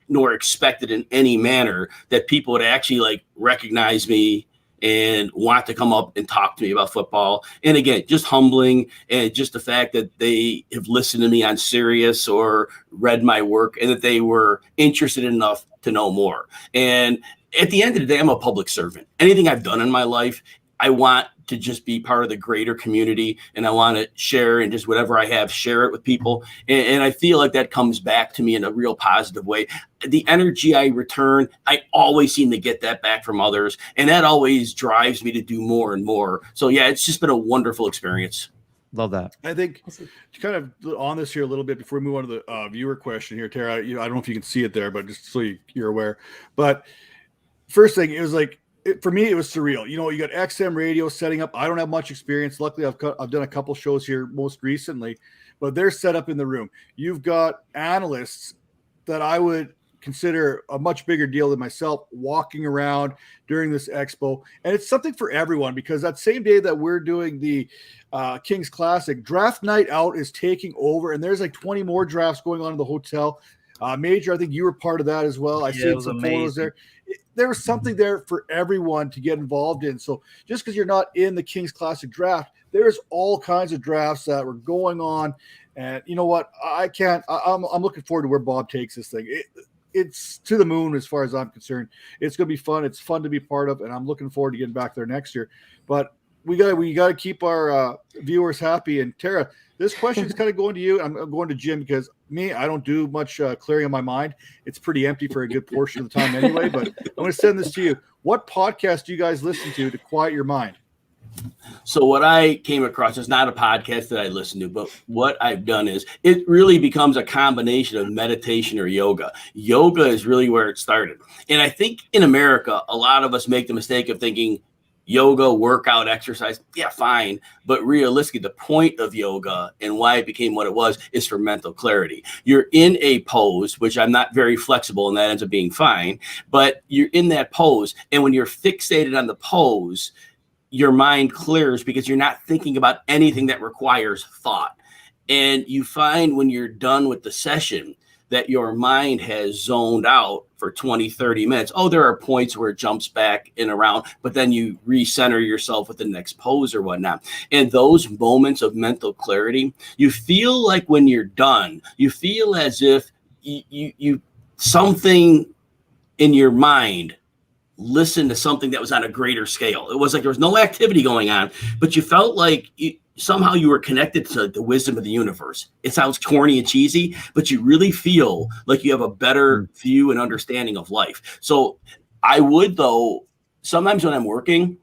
nor expected in any manner that people would actually recognize me and want to come up and talk to me about football. And again, just humbling, and just the fact that they have listened to me on Sirius or read my work and that they were interested enough to know more. And at the end of the day, I'm a public servant. Anything I've done in my life, I want to just be part of the greater community, and I want to share and just whatever I have, share it with people. And I feel like that comes back to me in a real positive way. The energy I return, I always seem to get that back from others, and that always drives me to do more and more. So yeah, it's just been a wonderful experience. Love that. I think to kind of on this here a little bit before we move on to the viewer question here, Tera, I don't know if you can see it there, but just so you're aware. But first thing, it was for me, it was surreal. You got XM radio setting up. I don't have much experience. Luckily, I've done a couple shows here most recently, but they're set up in the room. You've got analysts that I would consider a much bigger deal than myself walking around during this expo. And it's something for everyone because that same day that we're doing the Kings Classic, draft night out is taking over. And there's 20 more drafts going on in the hotel. Major, I think you were part of that as well. I see some photos there. There was something there for everyone to get involved in. So just because you're not in the Kings Classic draft, there's all kinds of drafts that were going on. And you know what? I'm looking forward to where Bob takes this thing. It's to the moon as far as I'm concerned. It's going to be fun. It's fun to be part of, and I'm looking forward to getting back there next year. But we got to keep our viewers happy. And Tera, this question is kind of going to you. I'm going to Jim because I don't do much clearing in my mind. It's pretty empty for a good portion of the time anyway. But I'm going to send this to you. What podcast do you guys listen to quiet your mind? So what I came across is not a podcast that I listen to, but what I've done is it really becomes a combination of meditation or yoga. Yoga is really where it started. And I think in America, a lot of us make the mistake of thinking yoga, workout, exercise, yeah, fine. But realistically, the point of yoga and why it became what it was is for mental clarity. You're in a pose, which I'm not very flexible, and that ends up being fine. But you're in that pose. And when you're fixated on the pose, your mind clears because you're not thinking about anything that requires thought. And you find when you're done with the session that your mind has zoned out for 20, 30 minutes. Oh, there are points where it jumps back and around, but then you recenter yourself with the next pose or whatnot. And those moments of mental clarity, you feel like when you're done, you feel as if you something in your mind listen to something that was on a greater scale. It was like there was no activity going on, but you felt like somehow you were connected to the wisdom of the universe. It sounds corny and cheesy, but you really feel like you have a better view and understanding of life. So I would, though, sometimes when I'm working,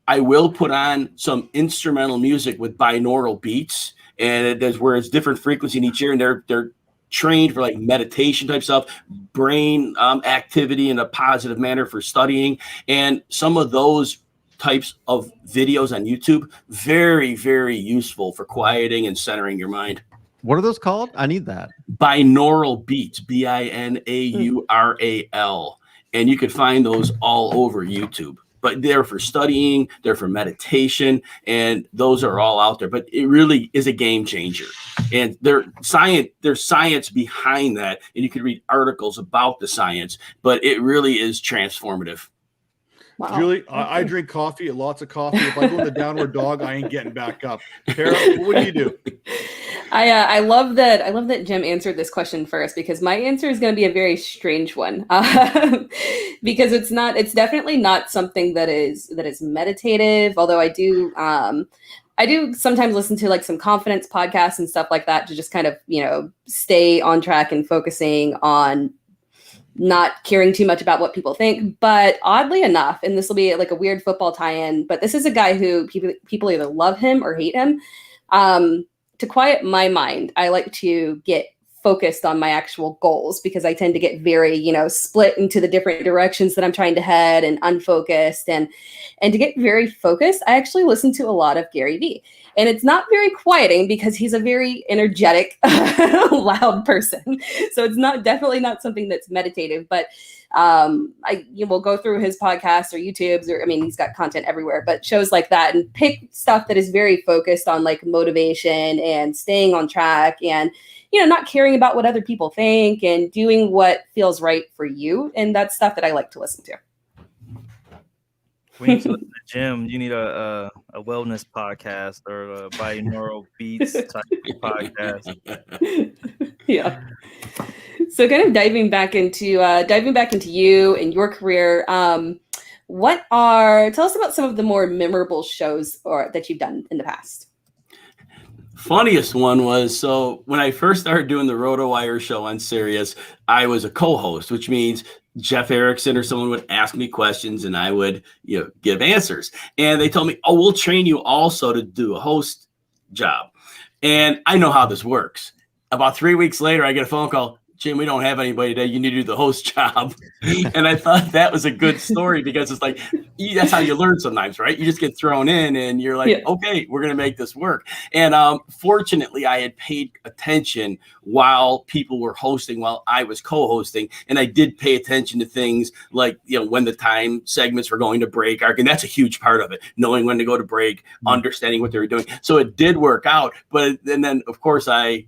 I will put on some instrumental music with binaural beats, and there's where it's different frequency in each ear, and they're trained for like meditation type stuff, brain activity in a positive manner for studying. And some of those types of videos on YouTube, very, very useful for quieting and centering your mind. What are those called? I need that. Binaural beats, BINAURAL. And you could find those all over YouTube. But they're for studying, they're for meditation, and those are all out there. But it really is a game changer. And there's science behind that, and you can read articles about the science, but it really is transformative. Wow. Julie, I drink coffee, lots of coffee. If I go in the downward dog, I ain't getting back up. Tera, what do you do? I love that. I love that Jim answered this question first, because my answer is going to be a very strange one, because it's definitely not something that is meditative. Although I do sometimes listen to like some confidence podcasts and stuff like that to just kind of, stay on track and focusing on not caring too much about what people think. But oddly enough, and this will be like a weird football tie-in, but this is a guy who people either love him or hate him. To quiet my mind, I like to get focused on my actual goals, because I tend to get very, split into the different directions that I'm trying to head and unfocused. And to get very focused, I actually listen to a lot of Gary Vee. And it's not very quieting because he's a very energetic, loud person. So it's definitely not something that's meditative, but will go through his podcasts or YouTubes, he's got content everywhere, but shows like that, and pick stuff that is very focused on like motivation and staying on track, and not caring about what other people think, and doing what feels right for you. And that's stuff that I like to listen to. When you go to the gym, you need a wellness podcast or a binaural beats type podcast. Yeah. So kind of diving back into you and your career, tell us about some of the more memorable shows that you've done in the past. Funniest one was, so when I first started doing the RotoWire show on Sirius, I was a co-host, which means Jeff Erickson or someone would ask me questions and I would, give answers. And they told me, oh, we'll train you also to do a host job. And I know how this works. About 3 weeks later, I get a phone call. Jim, we don't have anybody today. You need to do the host job. And I thought that was a good story, because it's like, that's how you learn sometimes, right? You just get thrown in and you're like, okay, we're going to make this work. And fortunately, I had paid attention while people were hosting, while I was co-hosting. And I did pay attention to things like, when the time segments were going to break. And that's a huge part of it, knowing when to go to break, understanding what they were doing. So it did work out. But and then, of course, I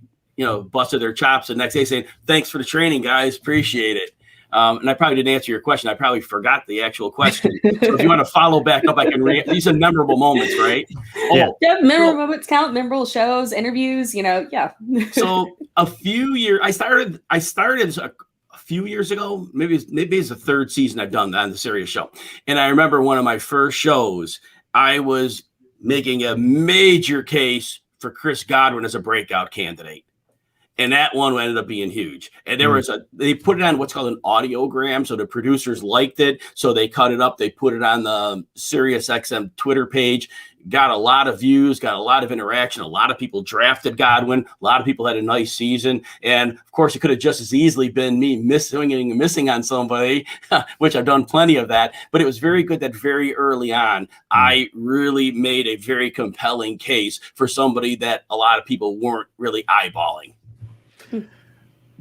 busted their chops the next day saying, thanks for the training, guys. Appreciate it. And I probably didn't answer your question. I probably forgot the actual question. So if you want to follow back up, I can these are memorable moments, right? Yeah, memorable moments count, memorable shows, interviews, yeah. So a few years, I started a few years ago, maybe it's the third season I've done on the Sirius show. And I remember one of my first shows, I was making a major case for Chris Godwin as a breakout candidate. And that one ended up being huge. And they put it on what's called an audiogram. So the producers liked it. So they cut it up. They put it on the Sirius XM Twitter page, got a lot of views, got a lot of interaction. A lot of people drafted Godwin. A lot of people had a nice season. And of course, it could have just as easily been me missing on somebody, which I've done plenty of that. But it was very good that very early on, I really made a very compelling case for somebody that a lot of people weren't really eyeballing.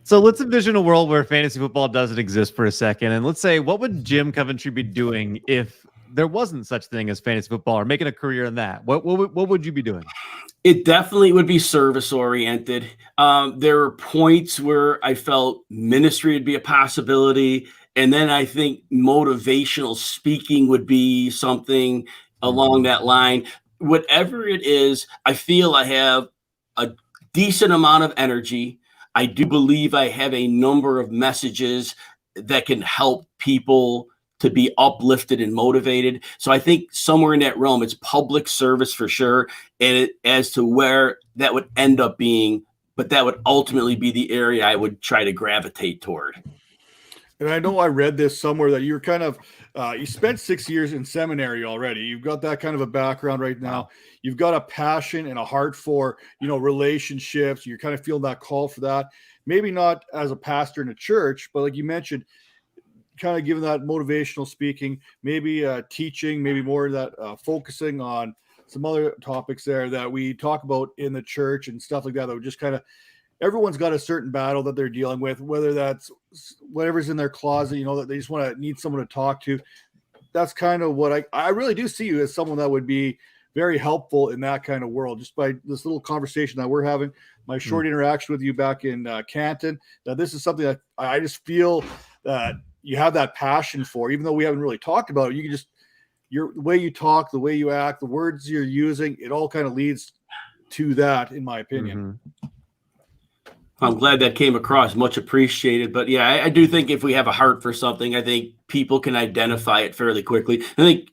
So let's envision a world where fantasy football doesn't exist for a second. And let's say, what would Jim Coventry be doing if there wasn't such thing as fantasy football, or making a career in that? What would you be doing? It definitely would be service oriented. There were points where I felt ministry would be a possibility. And then I think motivational speaking would be something along that line. Whatever it is, I feel I have a decent amount of energy. I do believe I have a number of messages that can help people to be uplifted and motivated. So I think somewhere in that realm, it's public service for sure. And as to where that would end up being, but that would ultimately be the area I would try to gravitate toward. And I know I read this somewhere that you're kind of, you spent 6 years in seminary already. You've got that kind of a background right now. You've got a passion and a heart for, relationships. You're kind of feeling that call for that. Maybe not as a pastor in a church, but like you mentioned, kind of giving that motivational speaking, maybe teaching, maybe more of that focusing on some other topics there that we talk about in the church and stuff like that. That would just kind of, everyone's got a certain battle that they're dealing with, whether that's whatever's in their closet, that they just need someone to talk to. That's kind of what I really do see you as someone that would be very helpful in that kind of world, just by this little conversation that we're having, my short interaction with you back in Canton, that this is something that I just feel that you have that passion for, even though we haven't really talked about it. You can just, the way you talk, the way you act, the words you're using, it all kind of leads to that, in my opinion. I'm glad that came across. Much appreciated. But yeah, I do think if we have a heart for something, I think people can identify it fairly quickly.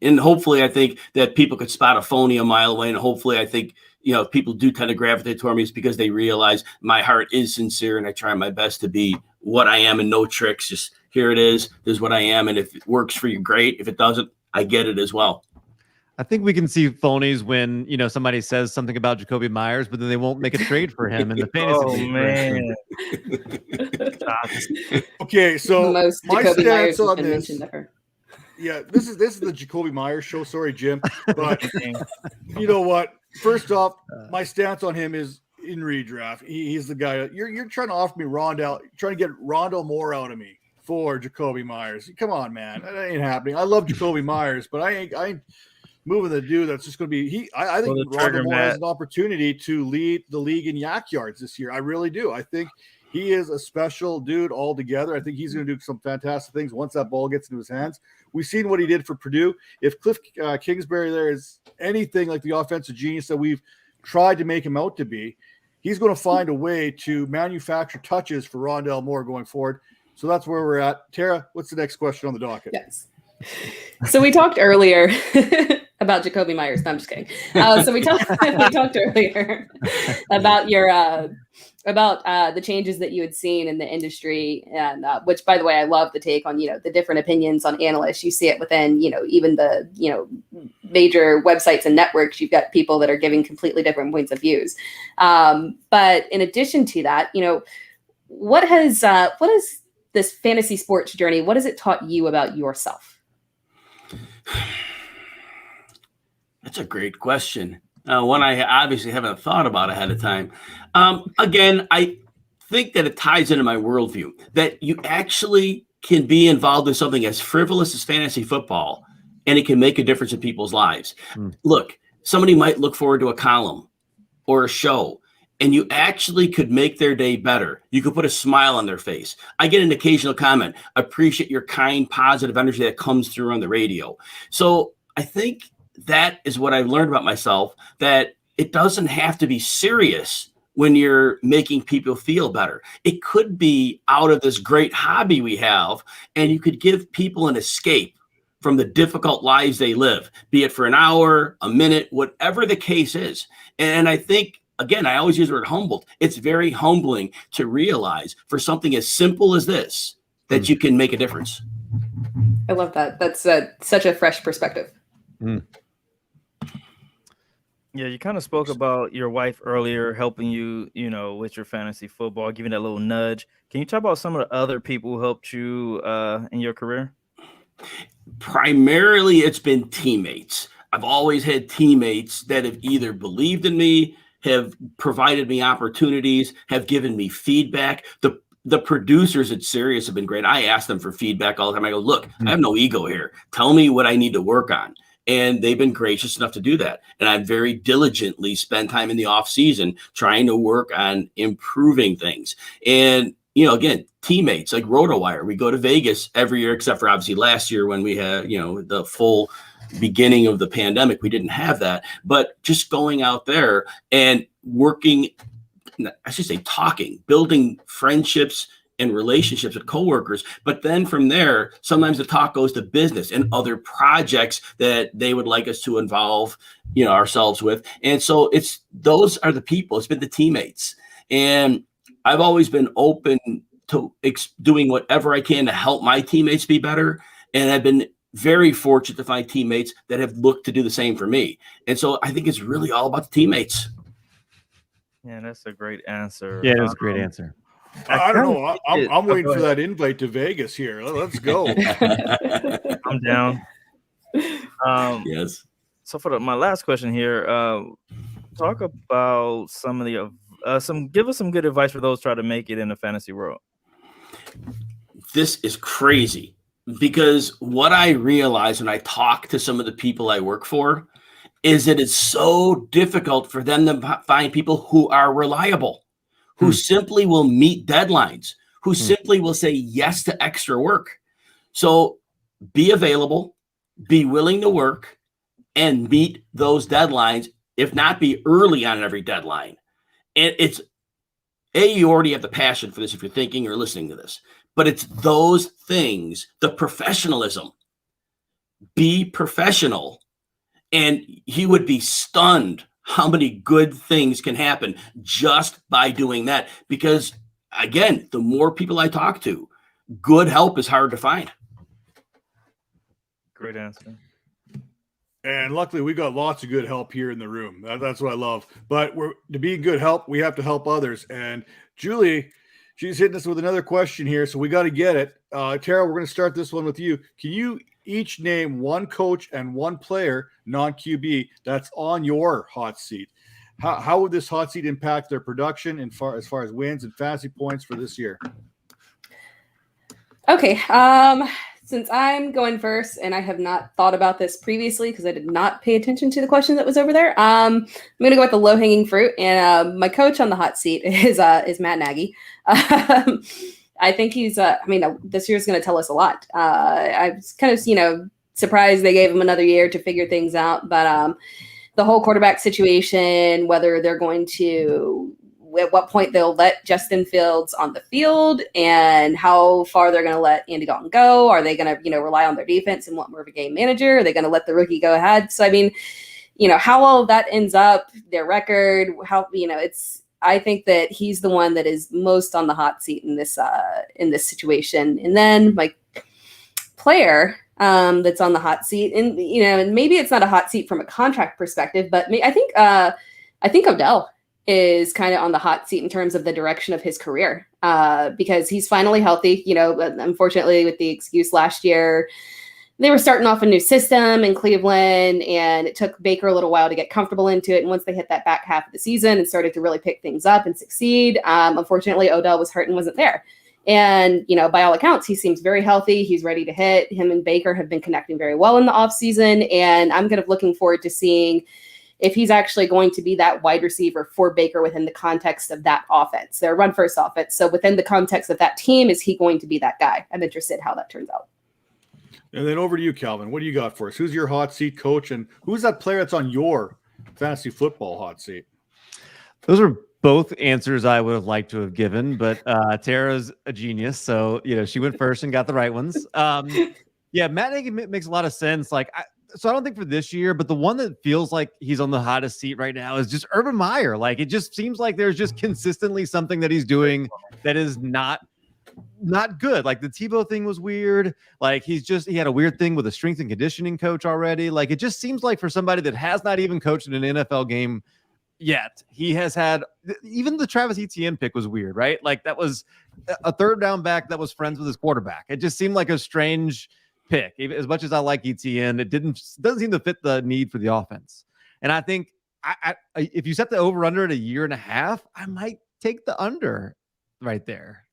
Hopefully I think that people could spot a phony a mile away. And hopefully I think, if people do kind of gravitate toward me, it's because they realize my heart is sincere and I try my best to be what I am and no tricks. Just here it is. This is what I am. And if it works for you, great. If it doesn't, I get it as well. I think we can see phonies when, somebody says something about Jacoby Myers, but then they won't make a trade for him in the fantasy league. Man. Okay, so most my Jacoby Myers stance on has been this. mentioned ever. Yeah, this is the Jacoby Myers show. Sorry, Jim. But you know what? First off, my stance on him is in redraft. He's the guy. You're trying to offer me Rondell, trying to get Rondell Moore out of me for Jacoby Myers. Come on, man. That ain't happening. I love Jacoby Myers, but I ain't moving the dude that's just going to be I think Rondell Moore has an opportunity to lead the league in yak yards this year. I really do. I think he is a special dude altogether. I think he's going to do some fantastic things once that ball gets into his hands. We've seen what he did for Purdue. If Cliff Kingsbury there is anything like the offensive genius that we've tried to make him out to be, he's going to find a way to manufacture touches for Rondell Moore going forward. So that's where we're at. Tara, what's the next question on the docket? Yes. So we talked earlier about Jacoby Myers. No, I'm just kidding. So we talked earlier about your the changes that you had seen in the industry, and which, by the way, I love the take on the different opinions on analysts. You see it within even the major websites and networks. You've got people that are giving completely different points of views. But in addition to that, what has this fantasy sports journey? What has it taught you about yourself? That's a great question. One I obviously haven't thought about ahead of time. Again, I think that it ties into my worldview that you actually can be involved in something as frivolous as fantasy football, and it can make a difference in people's lives. Look, somebody might look forward to a column or a show, and you actually could make their day better. You could put a smile on their face. I get an occasional comment. I appreciate your kind, positive energy that comes through on the radio. So I think that is what I've learned about myself, that it doesn't have to be serious when you're making people feel better. It could be out of this great hobby we have, and you could give people an escape from the difficult lives they live, be it for an hour, a minute, whatever the case is. And I think, again, I always use the word humbled. It's very humbling to realize for something as simple as this, that you can make a difference. I love that. That's such a fresh perspective. Yeah, you kind of spoke about your wife earlier helping you, with your fantasy football, giving that little nudge. Can you talk about some of the other people who helped you in your career? Primarily, it's been teammates. I've always had teammates that have either believed in me, have provided me opportunities, have given me feedback. The producers at Sirius have been great. I ask them for feedback all the time. I go, look, I have no ego here. Tell me what I need to work on. And they've been gracious enough to do that. And I very diligently spend time in the off season trying to work on improving things. And, again, teammates like RotoWire, we go to Vegas every year, except for obviously last year when we had, the full beginning of the pandemic. We didn't have that, but just going out there and working, I should say talking, building friendships and relationships with coworkers. But then from there, sometimes the talk goes to business and other projects that they would like us to involve, ourselves with. And so those are the people. It's been the teammates. And I've always been open to doing whatever I can to help my teammates be better. And I've been very fortunate to find teammates that have looked to do the same for me. And so I think it's really all about the teammates. Yeah, that's a great answer. Yeah, that's a great answer. I don't know. I'm waiting for that invite to Vegas here. Let's go. I'm down. Yes. So for my last question here, talk about some of the give us some good advice for those trying to make it in the fantasy world. This is crazy because what I realize when I talk to some of the people I work for is that it's so difficult for them to find people who are reliable, who simply will meet deadlines, who simply will say yes to extra work. So be available, be willing to work, and meet those deadlines, if not be early on every deadline. And it's, you already have the passion for this if you're thinking or listening to this, but it's those things, the professionalism. Be professional, and you would be stunned how many good things can happen just by doing that. Because again, the more people I talk to, good help is hard to find. Great answer. And luckily, we got lots of good help here in the room. That's what I love. But to be good help, we have to help others. And Julie, she's hitting us with another question here, so we got to get it. Tera, we're going to start this one with you. Can you each name one coach and one player, non-QB, that's on your hot seat? How would this hot seat impact their production as far as wins and fantasy points for this year? Okay. Since I'm going first and I have not thought about this previously because I did not pay attention to the question that was over there, I'm going to go with the low-hanging fruit. And my coach on the hot seat is Matt Nagy. I think he's this year's going to tell us a lot. I was kind of, surprised they gave him another year to figure things out. But the whole quarterback situation, whether they're going to, at what point they'll let Justin Fields on the field and how far they're going to let Andy Dalton go. Are they going to, rely on their defense and want more of a game manager? Are they going to let the rookie go ahead? So, how all of that ends up, their record, I think that he's the one that is most on the hot seat in this situation. And then my player that's on the hot seat, and and maybe it's not a hot seat from a contract perspective, but I think Odell is kind of on the hot seat in terms of the direction of his career because he's finally healthy. Unfortunately, with the excuse last year, they were starting off a new system in Cleveland, and it took Baker a little while to get comfortable into it. And once they hit that back half of the season and started to really pick things up and succeed, unfortunately, Odell was hurt and wasn't there. And, by all accounts, he seems very healthy. He's ready to hit. Him and Baker have been connecting very well in the offseason. And I'm kind of looking forward to seeing if he's actually going to be that wide receiver for Baker within the context of that offense, their run-first offense. So within the context of that team, is he going to be that guy? I'm interested how that turns out. And then over to you, Calvin. What do you got for us? Who's your hot seat coach, and who's that player that's on your fantasy football hot seat? Those are both answers I would have liked to have given, but Tera's a genius. So, she went first and got the right ones. Yeah, Matt Nagy makes a lot of sense. Like, so I don't think for this year, but the one that feels like he's on the hottest seat right now is just Urban Meyer. Like, it just seems like there's just consistently something that he's doing that is not good. Like the Tebow thing was weird. Like he had a weird thing with a strength and conditioning coach already. Like it just seems like for somebody that has not even coached in an NFL game yet, he has had, even the Travis Etienne pick was weird, right? Like that was a third down back that was friends with his quarterback. It just seemed like a strange pick. As much as I like Etienne, it doesn't seem to fit the need for the offense. And I think if you set the over under at 1.5 years, I might take the under right there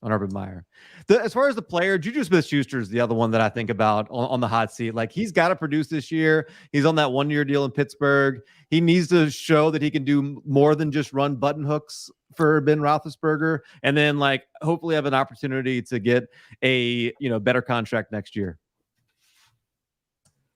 on Urban Meyer. As far as the player, Juju Smith-Schuster is the other one that I think about on the hot seat. Like he's got to produce this year. He's on that 1-year deal in Pittsburgh. He needs to show that he can do more than just run button hooks for Ben Roethlisberger, and then like hopefully have an opportunity to get a better contract next year.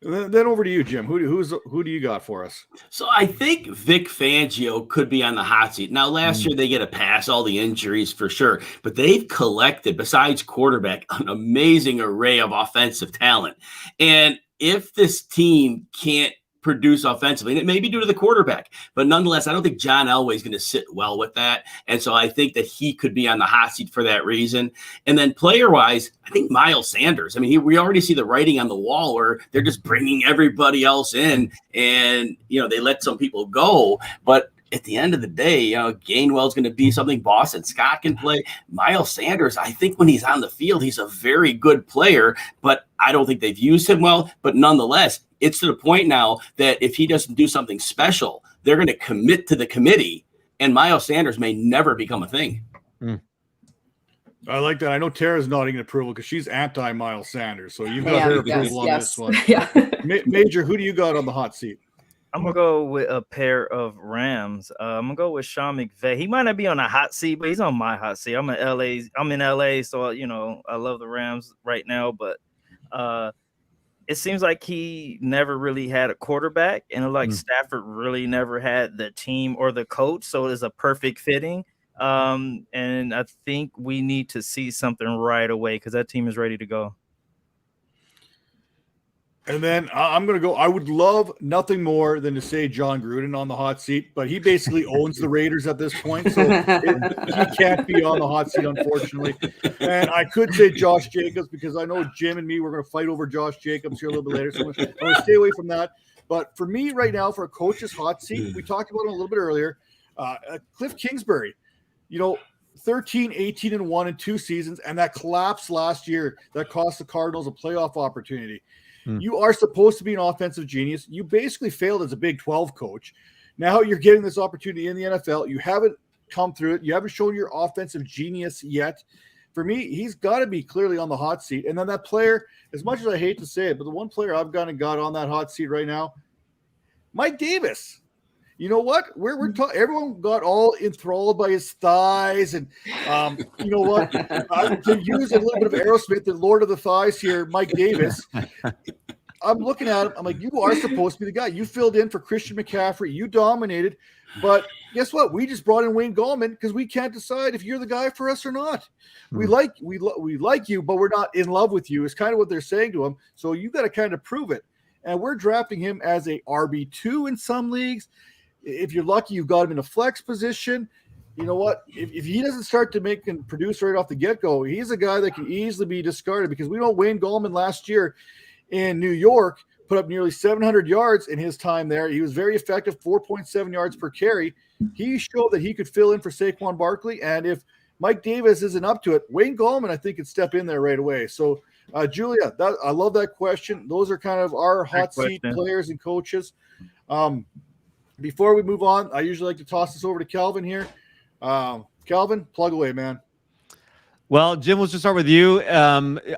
Then over to you, Jim. Who do you got for us? So I think Vic Fangio could be on the hot seat. Now, last year they get a pass, all the injuries for sure, but they've collected, besides quarterback, an amazing array of offensive talent. And if this team can't produce offensively, and it may be due to the quarterback, but nonetheless, I don't think John Elway is going to sit well with that. And so I think that he could be on the hot seat for that reason. And then player-wise, I think Miles Sanders. I mean, we already see the writing on the wall where they're just bringing everybody else in, and they let some people go. But at the end of the day, Gainwell's going to be something. Boston Scott can play. Miles Sanders, I think when he's on the field, he's a very good player, but I don't think they've used him well. But nonetheless, it's to the point now that if he doesn't do something special, they're going to commit to the committee, and Miles Sanders may never become a thing. I like that. I know Tara's nodding in approval because she's anti-Miles Sanders, so you've got her approval on this one. Yeah. Major, who do you got on the hot seat? I'm going to go with a pair of Rams. I'm going to go with Sean McVay. He might not be on a hot seat, but he's on my hot seat. I'm in LA, so, I love the Rams right now, but it seems like he never really had a quarterback, and Stafford really never had the team or the coach, so it's a perfect fitting. And I think we need to see something right away because that team is ready to go. And then I'm going to go. I would love nothing more than to say John Gruden on the hot seat, but he basically owns the Raiders at this point, so he can't be on the hot seat, unfortunately. And I could say Josh Jacobs because I know Jim and me, we're going to fight over Josh Jacobs here a little bit later, so I'm going to stay away from that. But for me right now, for a coach's hot seat, we talked about it a little bit earlier, Cliff Kingsbury, 13, 18, and 1 in 2 seasons, and that collapse last year that cost the Cardinals a playoff opportunity. You are supposed to be an offensive genius. You basically failed as a Big 12 coach. Now you're getting this opportunity in the NFL. You haven't come through it. You haven't shown your offensive genius yet. For me, he's got to be clearly on the hot seat. And then that player, as much as I hate to say it, but the one player I've got on that hot seat right now, Mike Davis. You know what? Everyone got all enthralled by his thighs, and you know what? To use a little bit of Aerosmith, the Lord of the Thighs here, Mike Davis. I'm looking at him. I'm like, you are supposed to be the guy. You filled in for Christian McCaffrey. You dominated, but guess what? We just brought in Wayne Gallman because we can't decide if you're the guy for us or not. We like you, but we're not in love with you. Is kind of what they're saying to him. So you got to kind of prove it. And we're drafting him as a RB2 in some leagues. If you're lucky, you've got him in a flex position. You know what? If he doesn't start to make and produce right off the get-go, he's a guy that can easily be discarded because we know Wayne Gallman last year in New York put up nearly 700 yards in his time there. He was very effective, 4.7 yards per carry. He showed that he could fill in for Saquon Barkley, and if Mike Davis isn't up to it, Wayne Gallman, I think, could step in there right away. So, Julia, I love that question. Those are kind of our hot seat players and coaches. Before we move on, I usually like to toss this over to Calvin here. Calvin, plug away, man. Well, Jim, let's just start with you.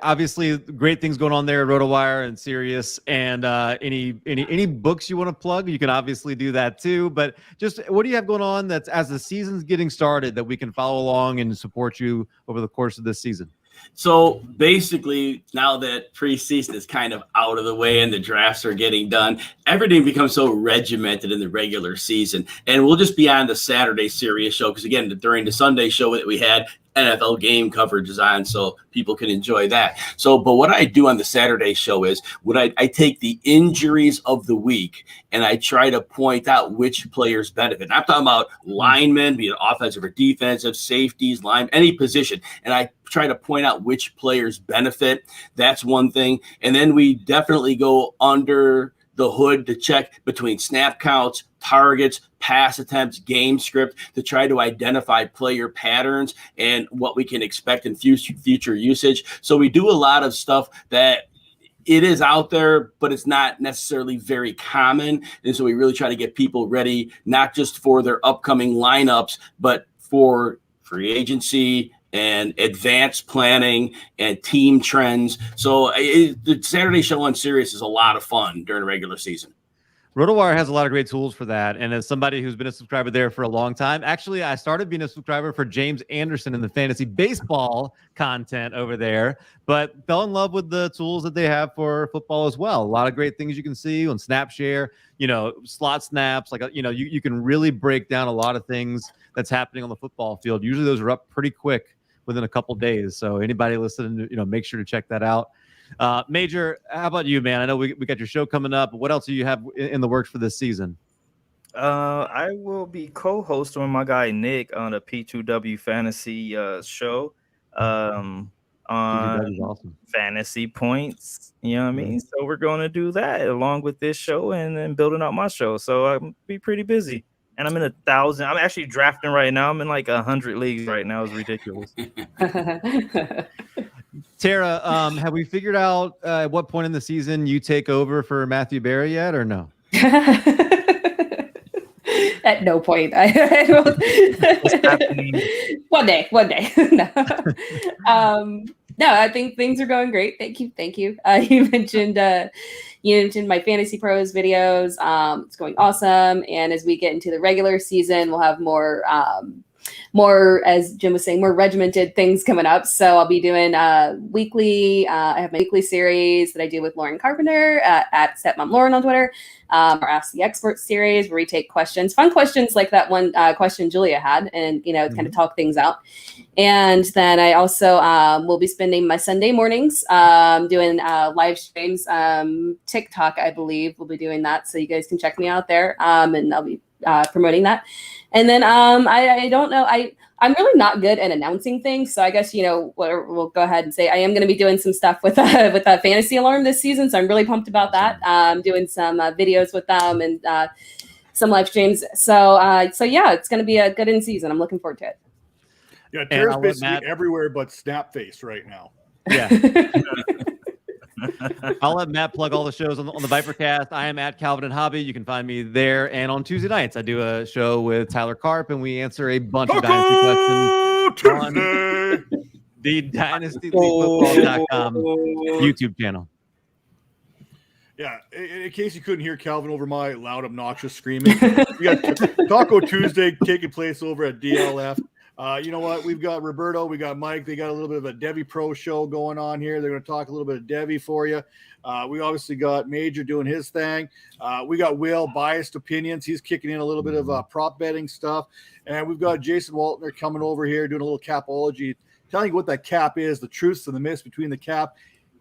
Obviously, great things going on there at RotoWire and Sirius. And any books you want to plug, you can obviously do that too. But just what do you have going on that's as the season's getting started that we can follow along and support you over the course of this season? So basically, now that preseason is kind of out of the way and the drafts are getting done, everything becomes so regimented in the regular season. And we'll just be on the Saturday Sirius show because, again, during the Sunday show that we had, NFL game coverage is on, so people can enjoy that. So, but what I do on the Saturday show is I take the injuries of the week and I try to point out which players benefit. I'm talking about linemen, be it offensive or defensive, safeties, line, any position. And I try to point out which players benefit. That's one thing. And then we definitely go under the hood to check between snap counts, targets, pass attempts, game script to try to identify player patterns and what we can expect in future usage. So we do a lot of stuff that it is out there, but it's not necessarily very common. And so we really try to get people ready, not just for their upcoming lineups, but for free agency and advanced planning and team trends. So the Saturday show on Sirius is a lot of fun during the regular season. RotoWire has a lot of great tools for that. And as somebody who's been a subscriber there for a long time, actually, I started being a subscriber for James Anderson in the fantasy baseball content over there, but fell in love with the tools that they have for football as well. A lot of great things you can see on snap share, slot snaps, you can really break down a lot of things that's happening on the football field. Usually those are up pretty quick within a couple days. So anybody listening, make sure to check that out. Major, how about you, man? I know we got your show coming up. What else do you have in the works for this season? I will be co-hosting with my guy Nick on a P2W fantasy show on awesome. Fantasy Points. You know what I mean? So we're going to do that along with this show and then building out my show. So I'll be pretty busy. And I'm in 1,000. I'm actually drafting right now. I'm in like 100 leagues right now. It's ridiculous. Tera, have we figured out at what point in the season you take over for Matthew Berry yet, or no? At no point. One day. No, I think things are going great. Thank you. You mentioned my Fantasy Pros videos. It's going awesome. And as we get into the regular season, we'll have more, as Jim was saying, more regimented things coming up. So I'll be doing weekly. I have my weekly series that I do with Lauren Carpenter at Stepmom Lauren on Twitter, or Ask the Expert series where we take fun questions like that one question Julia had, and kind of talk things out. And then I also will be spending my Sunday mornings doing live streams. TikTok, I believe, will be doing that, so you guys can check me out there, and I'll be promoting that. And then I don't know. I'm really not good at announcing things, so I guess we'll go ahead and say I am going to be doing some stuff with a Fantasy Alarm this season. So I'm really pumped about that. Doing some videos with them and some live streams. So yeah, it's going to be a good in season. I'm looking forward to it. Yeah, Tera's basically everywhere but Snapface right now. Yeah. I'll let Matt plug all the shows on the ViperCast. I am at Calvin and Hobby. You can find me there. And on Tuesday nights, I do a show with Tyler Karp, and we answer a bunch of Dynasty questions on the DynastyLeagueFootball.com YouTube channel. Yeah, in case you couldn't hear Calvin over my loud, obnoxious screaming, we got Taco Tuesday taking place over at DLF. You know what? We've got Roberto, we got Mike. They got a little bit of a Devi Pro show going on here. They're going to talk a little bit of Devi for you. We obviously got Major doing his thing. We got Will, Biased Opinions. He's kicking in a little bit of prop betting stuff. And we've got Jason Waltner coming over here doing a little capology, telling you what that cap is, the truths and the myths between the cap,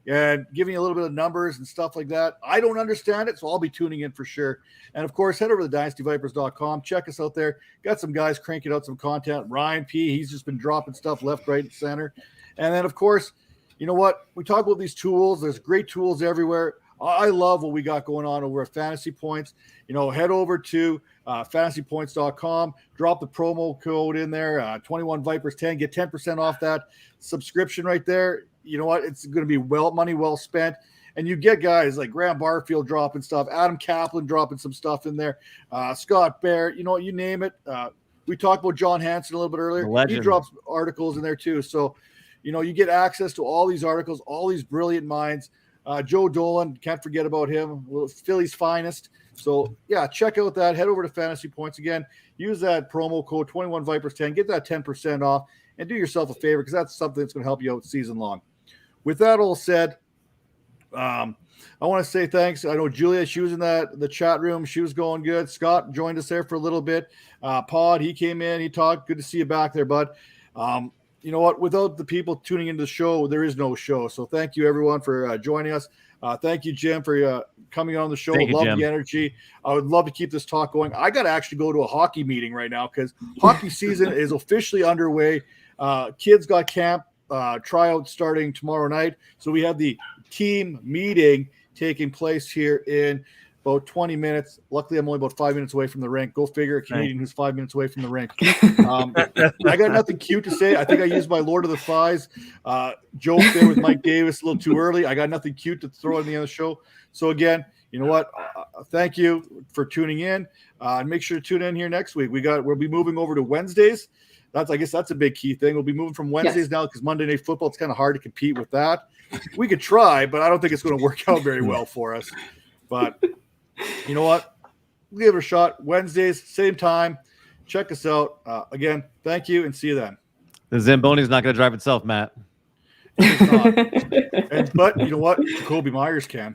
and giving you a little bit of numbers and stuff like that. I don't understand it, so I'll be tuning in for sure. And, of course, head over to dynastyvipers.com. Check us out there. Got some guys cranking out some content. Ryan P., he's just been dropping stuff left, right, and center. And then, of course, you know what? We talk about these tools. There's great tools everywhere. I love what we got going on over at Fantasy Points. Head over to fantasypoints.com. Drop the promo code in there, 21Vipers10. Get 10% off that subscription right there. You know what? It's going to be money well spent. And you get guys like Graham Barfield dropping stuff, Adam Kaplan dropping some stuff in there, Scott Bear, you name it. We talked about John Hansen a little bit earlier. He drops articles in there too. So, you get access to all these articles, all these brilliant minds. Joe Dolan, can't forget about him, Philly's finest. So, yeah, check out that. Head over to Fantasy Points again. Use that promo code 21Vipers10. Get that 10% off and do yourself a favor because that's something that's going to help you out season long. With that all said, I want to say thanks. I know Julia, she was in the chat room. She was going good. Scott joined us there for a little bit. Pod, he came in. He talked. Good to see you back there, bud. you know what? Without the people tuning into the show, there is no show. So thank you, everyone, for joining us. Thank you, Jim, for coming on the show. Thank you, love Jim. the energy. I would love to keep this talk going. I got to actually go to a hockey meeting right now because hockey season is officially underway. Kids got camp tryouts starting tomorrow night. So we have the team meeting taking place here in about 20 minutes. Luckily, I'm only about 5 minutes away from the rink. Go figure, a Canadian who's 5 minutes away from the rink. I got nothing cute to say. I think I used my Lord of the Flies joke there with Mike Davis a little too early. I got nothing cute to throw in the end of the show. So again, you know what? Thank you for tuning in. And make sure to tune in here next week. We'll be moving over to Wednesdays. I guess that's a big key thing. We'll be moving from Wednesdays now because Monday Night Football, it's kind of hard to compete with that. We could try, but I don't think it's going to work out very well for us. But you know what? We'll give it a shot. Wednesdays, same time. Check us out. Again, thank you, and see you then. The Zamboni's not going to drive itself, Matt. It's not. But you know what? Jacoby Myers can.